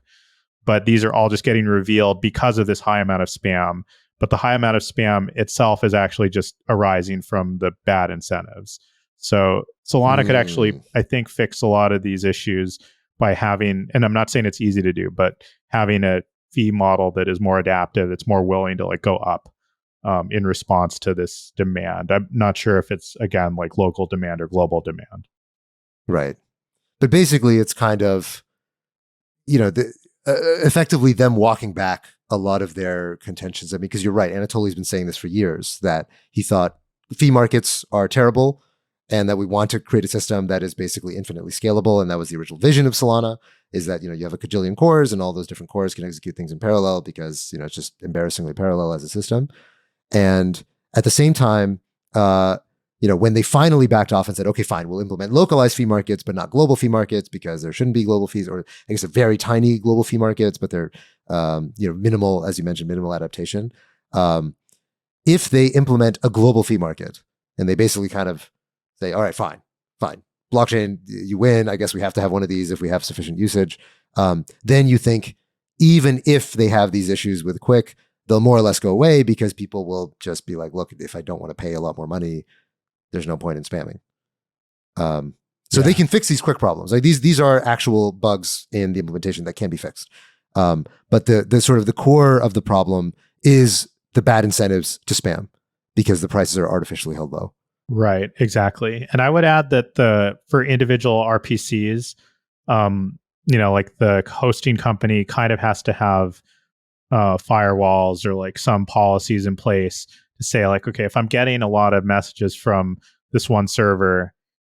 but these are all just getting revealed because of this high amount of spam. But the high amount of spam itself is actually just arising from the bad incentives. So Solana could actually, I think, fix a lot of these issues by having, and I'm not saying it's easy to do, but having a fee model that is more adaptive, that's more willing to like go up in response to this demand. I'm not sure if it's, again, like local demand or global demand. Right. But basically it's kind of, you know, effectively them walking back a lot of their contentions. I mean, because you're right, Anatoly's been saying this for years, that he thought fee markets are terrible and that we want to create a system that is basically infinitely scalable. And that was the original vision of Solana, is that, you know, you have a cajillion cores and all those different cores can execute things in parallel because, you know, it's just embarrassingly parallel as a system. And at the same time, when they finally backed off and said, okay, fine, we'll implement localized fee markets, but not global fee markets because there shouldn't be global fees, or I guess very tiny global fee markets, but they're, minimal, as you mentioned, minimal adaptation. If they implement a global fee market and they basically kind of say, all right, fine, blockchain, you win. I guess we have to have one of these if we have sufficient usage. Then you think, even if they have these issues with Quick, they'll more or less go away because people will just be like, look, if I don't want to pay a lot more money, there's no point in spamming. They can fix these Quick problems. Like these are actual bugs in the implementation that can be fixed. But the sort of the core of the problem is the bad incentives to spam because the prices are artificially held low. Right, exactly. And I would add that for individual RPCs, like the hosting company kind of has to have firewalls or like some policies in place to say like, okay, if I'm getting a lot of messages from this one server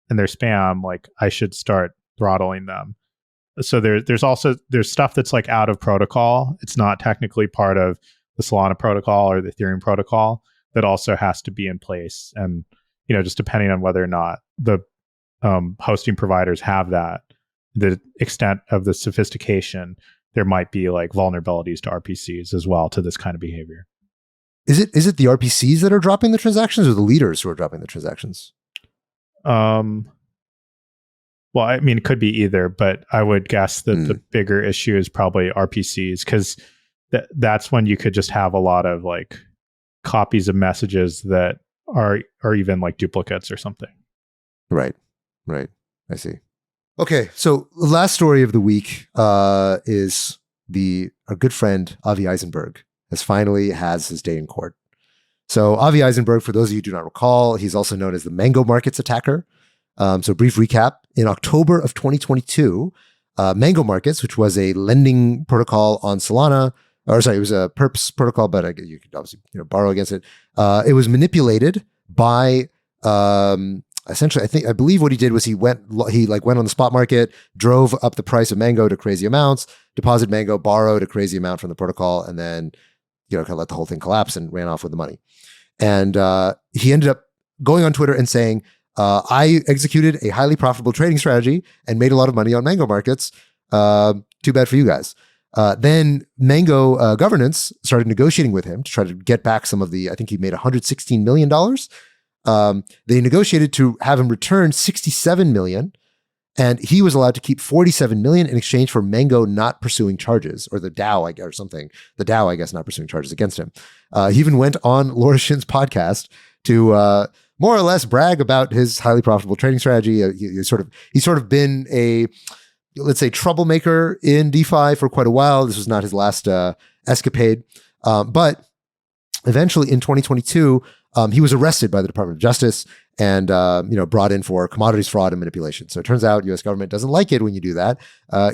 and they're spam, like I should start throttling them. So there's stuff that's like out of protocol. It's not technically part of the Solana protocol or the Ethereum protocol that also has to be in place. And, just depending on whether or not the hosting providers have that, the extent of the sophistication, there might be like vulnerabilities to RPCs as well to this kind of behavior. Is it the RPCs that are dropping the transactions or the leaders who are dropping the transactions? Well, I mean, it could be either, but I would guess that the bigger issue is probably RPCs because that's when you could just have a lot of like copies of messages that are even like duplicates or something. Right. I see. Okay, so the last story of the week is our good friend Avi Eisenberg has his day in court. So Avi Eisenberg, for those of you who do not recall, he's also known as the Mango Markets attacker. So brief recap, in October of 2022, Mango Markets, which was a lending protocol on Solana, it was a perps protocol, but you could obviously borrow against it. It was manipulated by essentially, I believe what he did was he went on the spot market, drove up the price of Mango to crazy amounts, deposited Mango, borrowed a crazy amount from the protocol, and then kind of let the whole thing collapse and ran off with the money. And he ended up going on Twitter and saying, I executed a highly profitable trading strategy and made a lot of money on Mango Markets. Too bad for you guys. Then Mango governance started negotiating with him to try to get back some of I think he made $116 million. They negotiated to have him return $67 million, and he was allowed to keep $47 million in exchange for Mango not pursuing charges, or the DAO, or something. The DAO, I guess, not pursuing charges against him. He even went on Laura Shin's podcast to more or less brag about his highly profitable trading strategy. He's sort of been a, let's say, troublemaker in DeFi for quite a while. This was not his last escapade, but eventually in 2022. He was arrested by the Department of Justice and brought in for commodities fraud and manipulation. So it turns out U.S. government doesn't like it when you do that.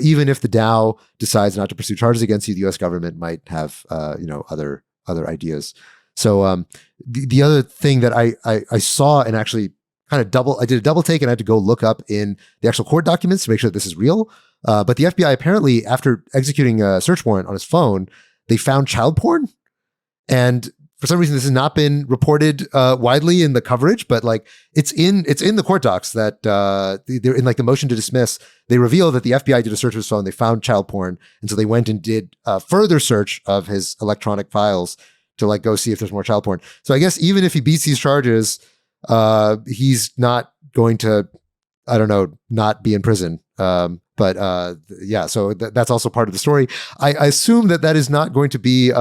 Even if the DAO decides not to pursue charges against you, the U.S. government might have other ideas. So the other thing that I saw and actually I did a double take and I had to go look up in the actual court documents to make sure that this is real. But the FBI apparently, after executing a search warrant on his phone, they found child porn. And for some reason, this has not been reported widely in the coverage, but like it's in the court docs that they're in like the motion to dismiss. They reveal that the FBI did a search of his phone. They found child porn, and so they went and did a further search of his electronic files to like go see if there's more child porn. So I guess even if he beats these charges, he's not going to, not be in prison. So that's also part of the story. I assume that is not going to be.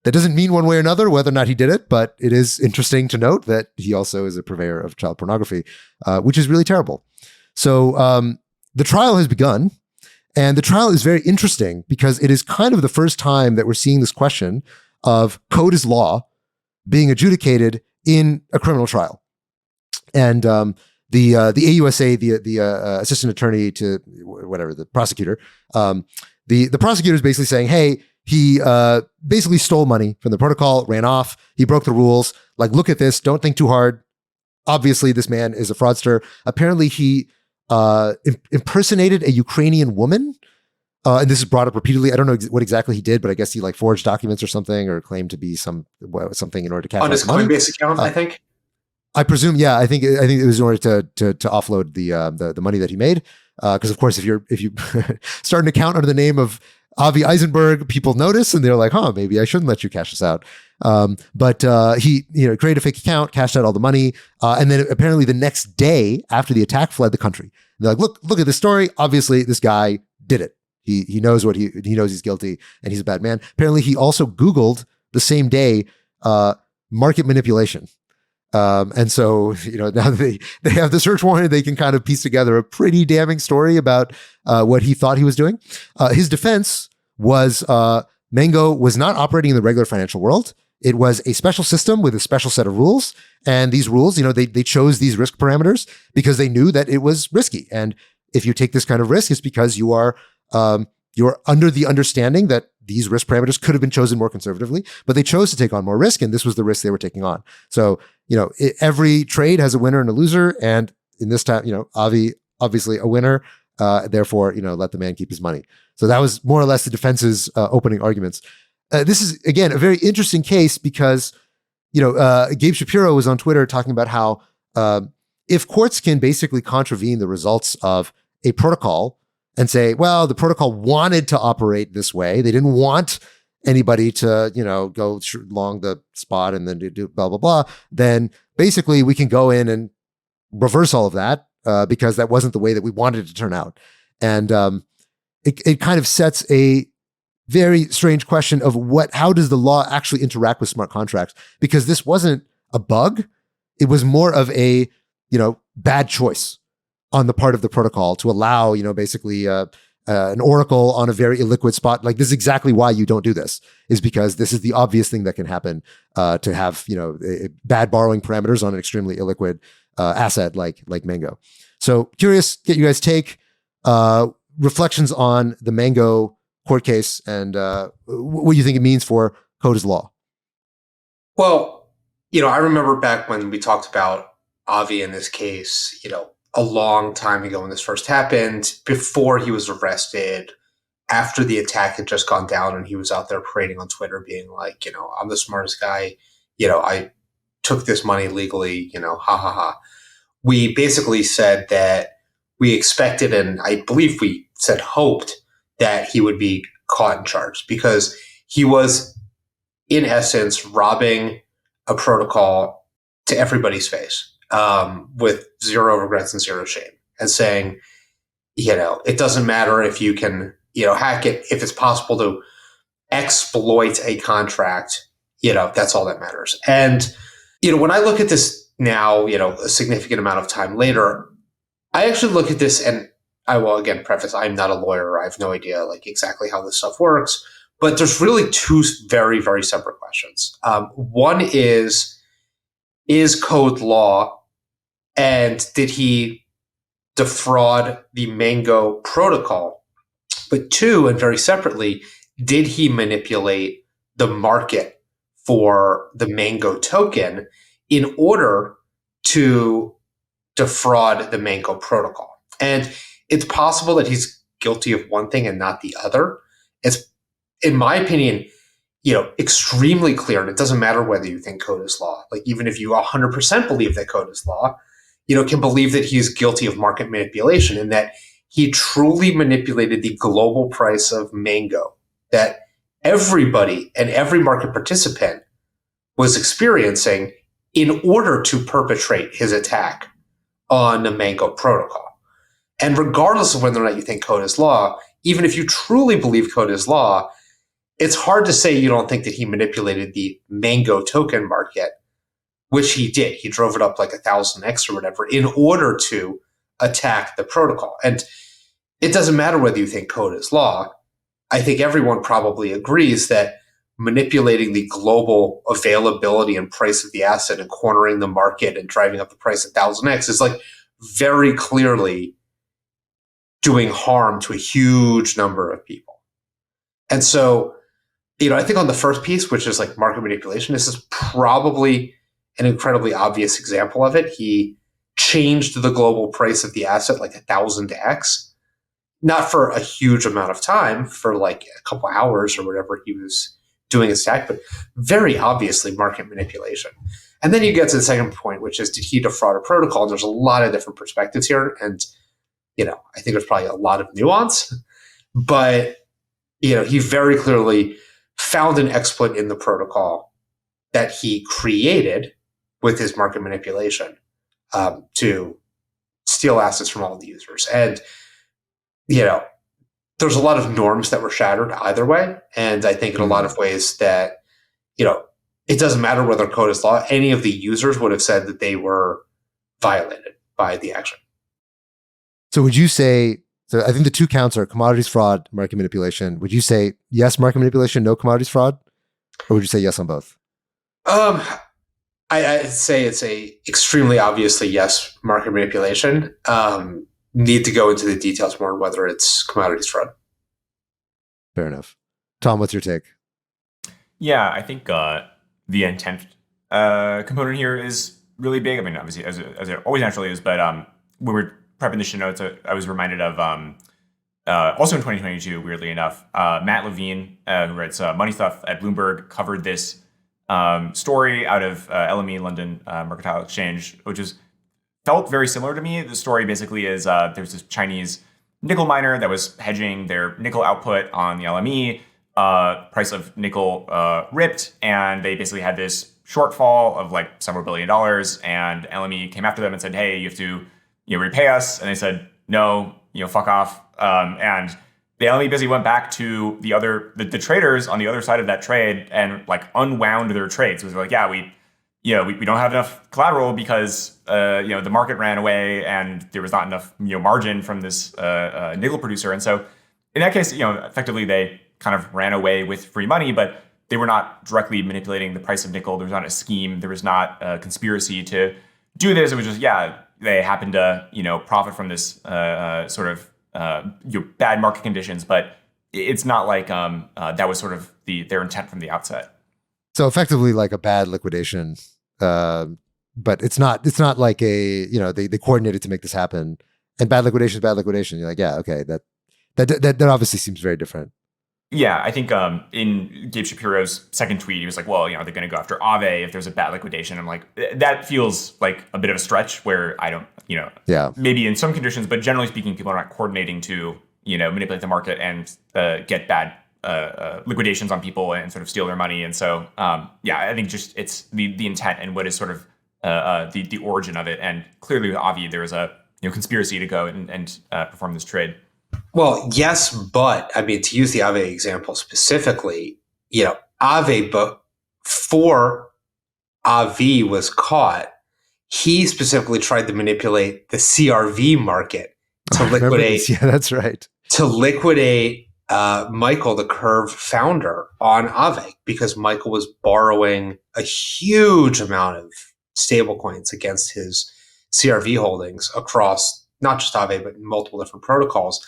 That doesn't mean one way or another whether or not he did it, but it is interesting to note that he also is a purveyor of child pornography, which is really terrible. So the trial has begun, and the trial is very interesting because it is kind of the first time that we're seeing this question of code is law being adjudicated in a criminal trial. And the AUSA, the assistant attorney to whatever, the prosecutor, the prosecutor is basically saying, hey, he basically stole money from the protocol, ran off. He broke the rules. Like, look at this. Don't think too hard. Obviously, this man is a fraudster. Apparently, he impersonated a Ukrainian woman. And this is brought up repeatedly. I don't know what exactly he did, but I guess he like forged documents or something, or claimed to be something in order to cash on his money. Coinbase account, I think. I presume, yeah. I think it was in order to offload the money that he made. Because of course, if you start an account under the name of Avi Eisenberg, people notice and they're like, "Huh, maybe I shouldn't let you cash this out." But he created a fake account, cashed out all the money, and then apparently the next day after the attack, fled the country. And they're like, "Look at this story. Obviously, this guy did it. He knows what he knows he's guilty, and he's a bad man." Apparently, he also Googled the same day market manipulation. And so, now that they have the search warrant, they can kind of piece together a pretty damning story about what he thought he was doing. His defense was Mango was not operating in the regular financial world. It was a special system with a special set of rules. And these rules, they chose these risk parameters because they knew that it was risky. And if you take this kind of risk, it's because you're under the understanding that these risk parameters could have been chosen more conservatively, but they chose to take on more risk, and this was the risk they were taking on. So, every trade has a winner and a loser, and in this time, Avi, obviously a winner, therefore, let the man keep his money. So that was more or less the defense's opening arguments. This is, again, a very interesting case because, Gabe Shapiro was on Twitter talking about how if courts can basically contravene the results of a protocol and say, well, the protocol wanted to operate this way. They didn't want anybody to, go along the spot and then do blah, blah, blah. Then basically we can go in and reverse all of that because that wasn't the way that we wanted it to turn out. And it kind of sets a very strange question of how does the law actually interact with smart contracts? Because this wasn't a bug. It was more of a, bad choice on the part of the protocol to allow, basically an oracle on a very illiquid spot. Like, this is exactly why you don't do this, is because this is the obvious thing that can happen to have, bad borrowing parameters on an extremely illiquid asset like Mango. So curious, get you guys take reflections on the Mango court case and what you think it means for code as law. Well, I remember back when we talked about Avi in this case, a long time ago when this first happened, before he was arrested, after the attack had just gone down and he was out there parading on Twitter being like, I'm the smartest guy, I took this money legally, ha ha ha. We basically said that we expected, and I believe we said hoped, that he would be caught and charged because he was, in essence, robbing a protocol to everybody's face. With zero regrets and zero shame, and saying, it doesn't matter if you can, hack it, if it's possible to exploit a contract, that's all that matters. And, when I look at this now, a significant amount of time later, I actually look at this, and I will again preface, I'm not a lawyer. I have no idea exactly how this stuff works, but there's really two very, very separate questions. One is code law, and did he defraud the Mango protocol? But two, and very separately, did he manipulate the market for the Mango token in order to defraud the Mango protocol? And it's possible that he's guilty of one thing and not the other. It's, in my opinion, extremely clear, and it doesn't matter whether you think code is law. Like, even if you 100% believe that code is law, can believe that he's guilty of market manipulation and that he truly manipulated the global price of Mango that everybody and every market participant was experiencing in order to perpetrate his attack on the Mango protocol. And regardless of whether or not you think code is law, even if you truly believe code is law, it's hard to say you don't think that he manipulated the Mango token market, which he did. He drove it up like 1,000x or whatever in order to attack the protocol. And it doesn't matter whether you think code is law. I think everyone probably agrees that manipulating the global availability and price of the asset and cornering the market and driving up the price 1,000x is very clearly doing harm to a huge number of people. And so, I think on the first piece, which is market manipulation, this is probably an incredibly obvious example of it. He changed the global price of the asset 1,000x, not for a huge amount of time, for a couple hours or whatever he was doing his attack, but very obviously market manipulation. And then you get to the second point, which is, did he defraud a protocol? And there's a lot of different perspectives here. And, I think there's probably a lot of nuance, but, he very clearly found an exploit in the protocol that he created with his market manipulation to steal assets from all the users. And, there's a lot of norms that were shattered either way. And I think in a lot of ways that, it doesn't matter whether code is law. Any of the users would have said that they were violated by the action. So would you say, so I think the two counts are commodities fraud, market manipulation. Would you say yes, market manipulation, no commodities fraud? Or would you say yes on both? I'd say it's a extremely obviously yes, market manipulation. Need to go into the details more on whether it's commodities fraud. Fair enough. Tom, what's your take? Yeah, I think the intent component here is really big. I mean, obviously, as it always naturally is, but when we're prepping the show notes, I was reminded of also in 2022, weirdly enough, Matt Levine, who writes money stuff at Bloomberg, covered this story out of LME, London Mercantile Exchange, which felt very similar to me. The story basically is there's this Chinese nickel miner that was hedging their nickel output on the LME. Price of nickel ripped, and they basically had this shortfall of like several $1 billion. And LME came after them and said, "Hey, you have to repay us." And they said, "No, fuck off." And the LME basically went back to the traders on the other side of that trade and like unwound their trades. So they're like, "Yeah, we don't have enough collateral because the market ran away and there was not enough margin from this nickel producer." And so in that case, effectively they kind of ran away with free money, but they were not directly manipulating the price of nickel. There was not a scheme. There was not a conspiracy to do this. It was just, they happened to, profit from this sort of bad market conditions, but it's not like that was sort of their intent from the outset. So effectively like a bad liquidation, but it's not like they coordinated to make this happen. And bad liquidation is bad liquidation. You're like, yeah, okay, that obviously seems very different. Yeah, I think in Gabe Shapiro's second tweet, he was like, well, they're going to go after Aave if there's a bad liquidation. I'm like, that feels like a bit of a stretch where I don't, maybe in some conditions, but generally speaking, people are not coordinating to, manipulate the market and get bad liquidations on people and sort of steal their money. And so, I think just it's the intent and what is sort of the origin of it. And clearly with Avi, there was a conspiracy to go and perform this trade. Well, yes, but I mean, to use the Aave example specifically, Aave, but before Avi was caught, he specifically tried to manipulate the CRV market to liquidate. Yeah, that's right. To liquidate Michael, the Curve founder, on Aave because Michael was borrowing a huge amount of stablecoins against his CRV holdings across not just Aave, but multiple different protocols.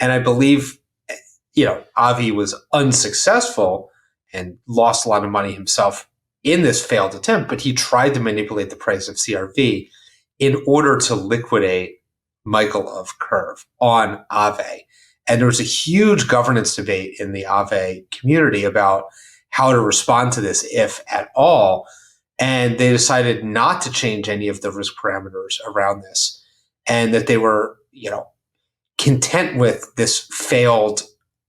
And I believe, Avi was unsuccessful and lost a lot of money himself in this failed attempt, but he tried to manipulate the price of CRV in order to liquidate Michael of Curve on Aave. And there was a huge governance debate in the Aave community about how to respond to this, if at all. And they decided not to change any of the risk parameters around this, and that they were, content with this failed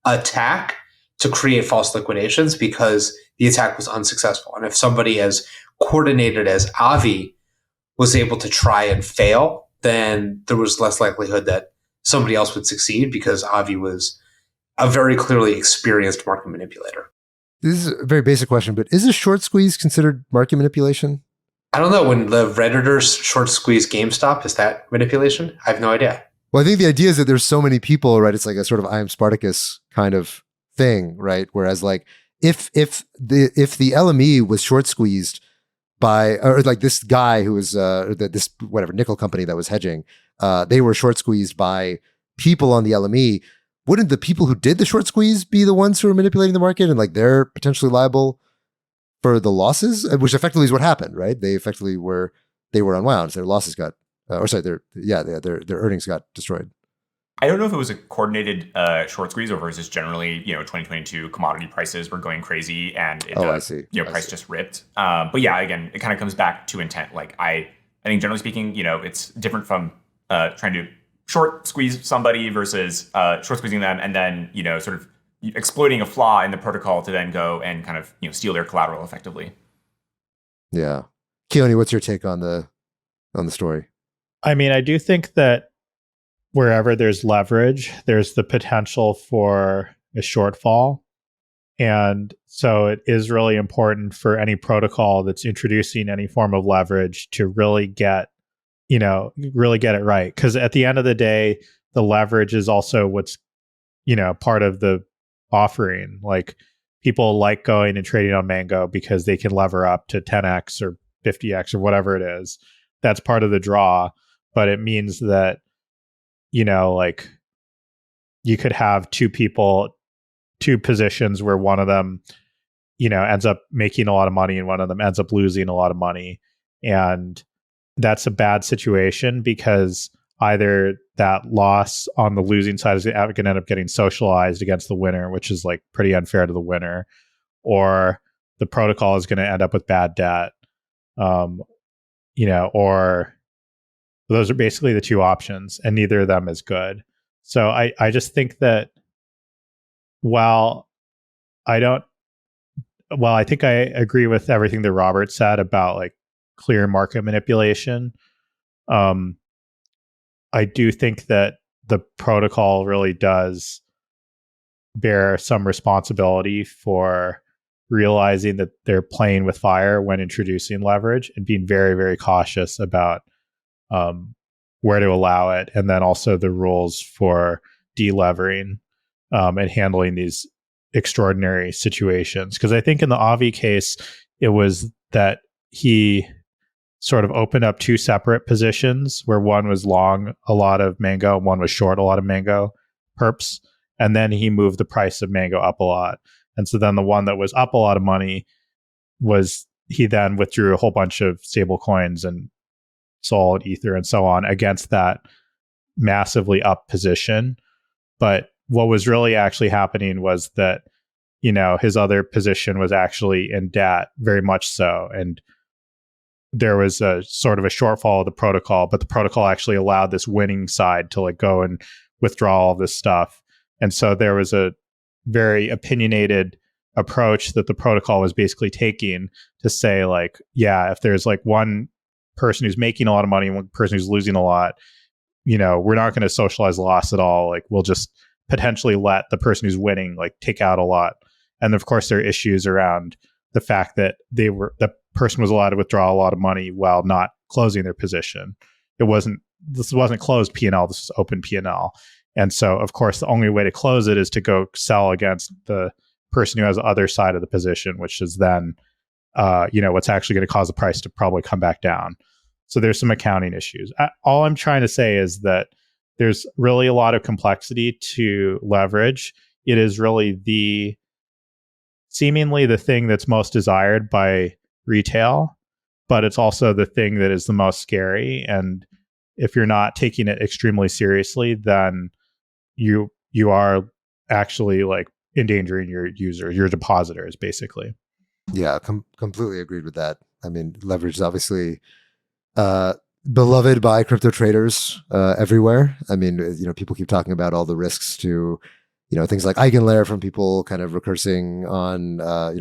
attack to create false liquidations because the attack was unsuccessful. And if somebody as coordinated as Avi was able to try and fail, then there was less likelihood that somebody else would succeed because Avi was a very clearly experienced market manipulator. This is a very basic question, but is a short squeeze considered market manipulation? I don't know. When the Redditors short squeeze GameStop, is that manipulation? I have no idea. Well, I think the idea is that there's so many people, right? It's like a sort of I am Spartacus kind of thing, right? Whereas like if the LME was short squeezed by, or like this guy who was this whatever nickel company that was hedging, they were short squeezed by people on the LME. Wouldn't the people who did the short squeeze be the ones who are manipulating the market and like they're potentially liable for the losses, which effectively is what happened, right? They effectively were unwound. So their losses got, their earnings got destroyed. I don't know if it was a coordinated short squeeze or if it was just generally, 2022 commodity prices were going crazy and I see. Price just ripped. But yeah, again, it kind of comes back to intent. Like I think generally speaking, it's different from trying to short squeeze somebody versus short squeezing them and then, sort of exploiting a flaw in the protocol to then go and kind of, steal their collateral effectively. Yeah. Keone, what's your take on the story? I mean, I do think that wherever there's leverage, there's the potential for a shortfall. And so it is really important for any protocol that's introducing any form of leverage to really get it right. Because at the end of the day, the leverage is also what's, part of the offering. Like people like going and trading on Mango because they can lever up to 10x or 50x or whatever it is. That's part of the draw. But it means that like you could have two positions where one of them, ends up making a lot of money and one of them ends up losing a lot of money. And that's a bad situation because either that loss on the losing side is going to end up getting socialized against the winner, which is like pretty unfair to the winner, or the protocol is going to end up with bad debt. Or those are basically the two options, and neither of them is good. So I just think that while I think I agree with everything that Robert said about like clear market manipulation, I do think that the protocol really does bear some responsibility for realizing that they're playing with fire when introducing leverage and being very, very cautious about where to allow it, and then also the rules for delevering and handling these extraordinary situations. Because I think in the Avi case, it was that he sort of opened up two separate positions where one was long a lot of Mango and one was short a lot of Mango perps. And then he moved the price of Mango up a lot. And so then the one that was up a lot of money he then withdrew a whole bunch of stable coins and Sol, Ether, and so on against that massively up position. But what was really actually happening was that, his other position was actually in debt, very much so. And there was a sort of a shortfall of the protocol, but the protocol actually allowed this winning side to like go and withdraw all this stuff. And so there was a very opinionated approach that the protocol was basically taking to say like, yeah, if there's like one person who's making a lot of money and one person who's losing a lot, we're not going to socialize loss at all. Like we'll just potentially let the person who's winning like take out a lot. And of course there are issues around the fact that the person was allowed to withdraw a lot of money while not closing their position. This wasn't closed P&L, this was open P&L. And so of course the only way to close it is to go sell against the person who has the other side of the position, which is then what's actually going to cause the price to probably come back down. So there's some accounting issues. All I'm trying to say is that there's really a lot of complexity to leverage. It is really seemingly the thing that's most desired by retail, but it's also the thing that is the most scary. And if you're not taking it extremely seriously, then you are actually like endangering your users, your depositors, basically. Yeah, completely agreed with that. I mean, leverage is obviously beloved by crypto traders everywhere. I mean, people keep talking about all the risks to, things like eigenlayer from people kind of recursing on,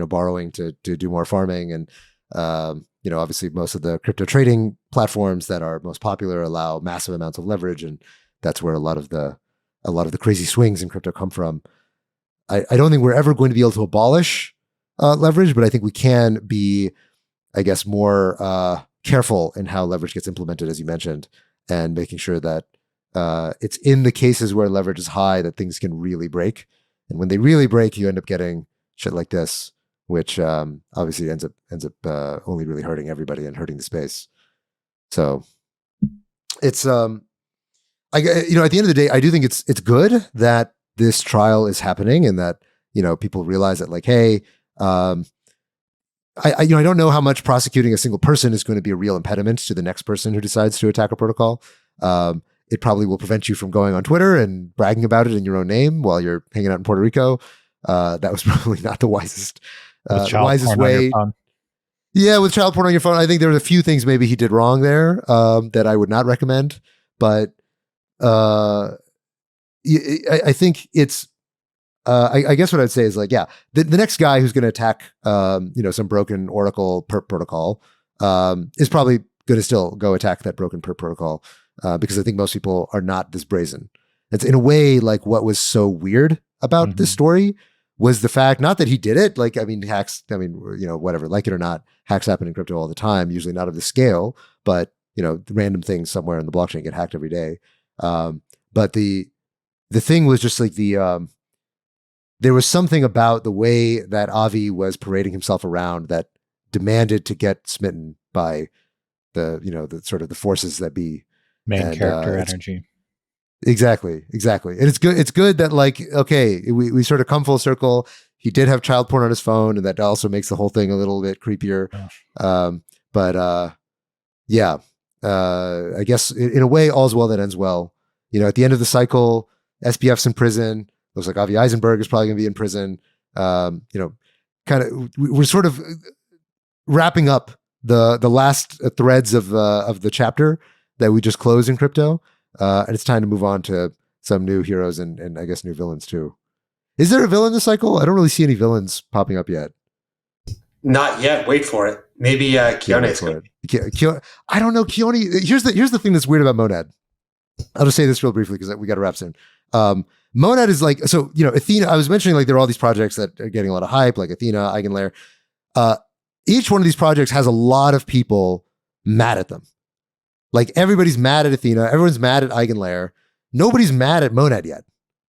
borrowing to do more farming. And, obviously most of the crypto trading platforms that are most popular allow massive amounts of leverage. And that's where a lot of the crazy swings in crypto come from. I don't think we're ever going to be able to abolish leverage, but I think we can be, I guess, more careful in how leverage gets implemented, as you mentioned, and making sure that it's in the cases where leverage is high that things can really break. And when they really break, you end up getting shit like this, which obviously ends up only really hurting everybody and hurting the space. So it's at the end of the day, I do think it's good that this trial is happening and that people realize that like, hey, I don't know how much prosecuting a single person is going to be a real impediment to the next person who decides to attack a protocol. it probably will prevent you from going on Twitter and bragging about it in your own name while you're hanging out in Puerto Rico. That was probably not the wisest way. Yeah, with child porn on your phone, I think there were a few things maybe he did wrong there that I would not recommend. But I think it's. I guess what I'd say is like, yeah, the next guy who's going to attack, some broken Oracle perp protocol is probably going to still go attack that broken perp protocol because I think most people are not this brazen. It's in a way like what was so weird about this story was the fact, not that he did it. Like, I mean, hacks, whatever, like it or not, hacks happen in crypto all the time, usually not of the scale, but, random things somewhere in the blockchain get hacked every day. But the thing was just like there was something about the way that Avi was parading himself around that demanded to get smitten by the sort of the forces that be. Main character energy. Exactly. And it's good that like, okay, we sort of come full circle. He did have child porn on his phone, and that also makes the whole thing a little bit creepier. I guess in a way, all's well that ends well. At the end of the cycle, SBF's in prison. Looks like Avi Eisenberg is probably going to be in prison. We're sort of wrapping up the last threads of the chapter that we just closed in crypto. And it's time to move on to some new heroes and I guess new villains too. Is there a villain this cycle? I don't really see any villains popping up yet. Not yet. Wait for it. Maybe Keone is going to. I don't know. Keone. Here's the thing that's weird about Monad. I'll just say this real briefly because we got to wrap soon. Monad is like, so, Athena, I was mentioning like there are all these projects that are getting a lot of hype, like Athena, Eigenlayer. Each one of these projects has a lot of people mad at them. Like everybody's mad at Athena. Everyone's mad at Eigenlayer. Nobody's mad at Monad yet.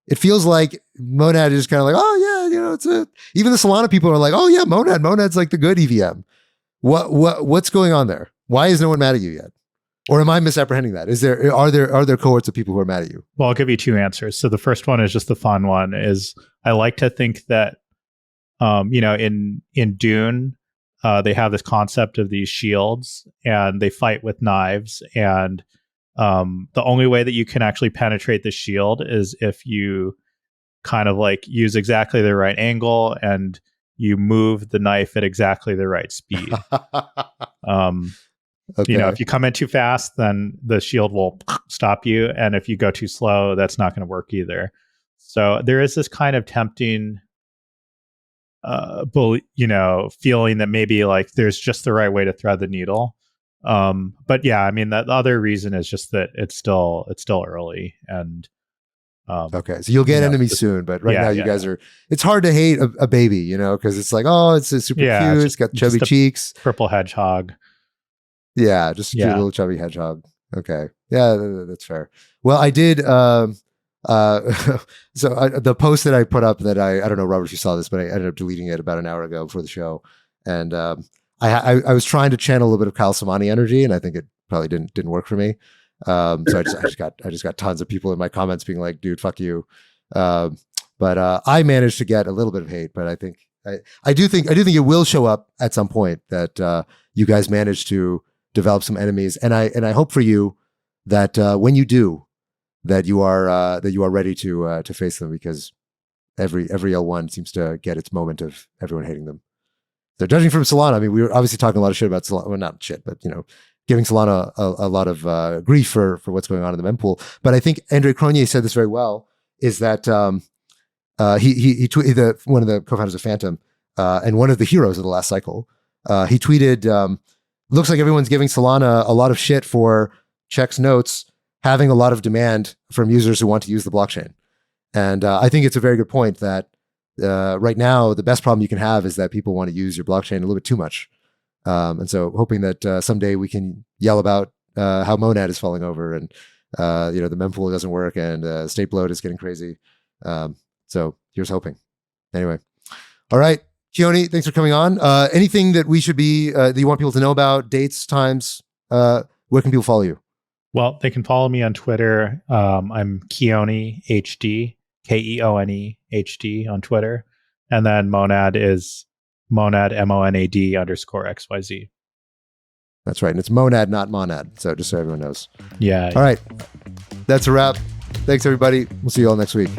It feels like Monad is kind of like, oh yeah, it's even the Solana people are like, oh yeah, Monad's like the good EVM. What's going on there? Why is no one mad at you yet? Or am I misapprehending that? Are there cohorts of people who are mad at you? Well, I'll give you two answers. So the first one is just the fun one is I like to think that, in Dune, they have this concept of these shields and they fight with knives. And the only way that you can actually penetrate the shield is if you kind of like use exactly the right angle and you move the knife at exactly the right speed. Okay. If you come in too fast, then the shield will stop you. And if you go too slow, that's not going to work either. So there is this kind of tempting feeling that maybe like there's just the right way to thread the needle. But yeah, I mean, the other reason is just that it's still early and okay, so you'll get enemies soon, but right now you guys are, it's hard to hate a baby, because it's like, oh, it's super cute, it's got chubby cheeks, purple hedgehog. Yeah, just a cute little chubby hedgehog. Okay. Yeah, that's fair. Well, I did the post that I put up that I don't know, Robert, if you saw this, but I ended up deleting it about an hour ago before the show. And I was trying to channel a little bit of Kyle Samani energy, and I think it probably didn't work for me. So I just got tons of people in my comments being like, dude, fuck you. But I managed to get a little bit of hate, but I think I do think it will show up at some point that you guys managed to develop some enemies, and I hope for you that when you do, that you are ready to face them, because every L1 seems to get its moment of everyone hating them. So judging from Solana, I mean, we were obviously talking a lot of shit about Solana. Well, not shit, but giving Solana a lot of grief for what's going on in the mempool. But I think Andre Cronje said this very well. Is that he tweeted, one of the co-founders of Phantom and one of the heroes of the last cycle. He tweeted, looks like everyone's giving Solana a lot of shit for checks notes having a lot of demand from users who want to use the blockchain. And I think it's a very good point that right now, the best problem you can have is that people want to use your blockchain a little bit too much. And so hoping that someday we can yell about how Monad is falling over and, the mempool doesn't work and state bloat is getting crazy. So here's hoping. Anyway. All right. Keone, thanks for coming on. Anything that we should be, that you want people to know about, dates, times, where can people follow you? Well, they can follow me on Twitter. I'm Keone HD, Keone HD on Twitter. And then Monad is Monad, MONAD_XYZ. That's right. And it's Monad, not Monad. So just so everyone knows. Yeah. All right. That's a wrap. Thanks, everybody. We'll see you all next week.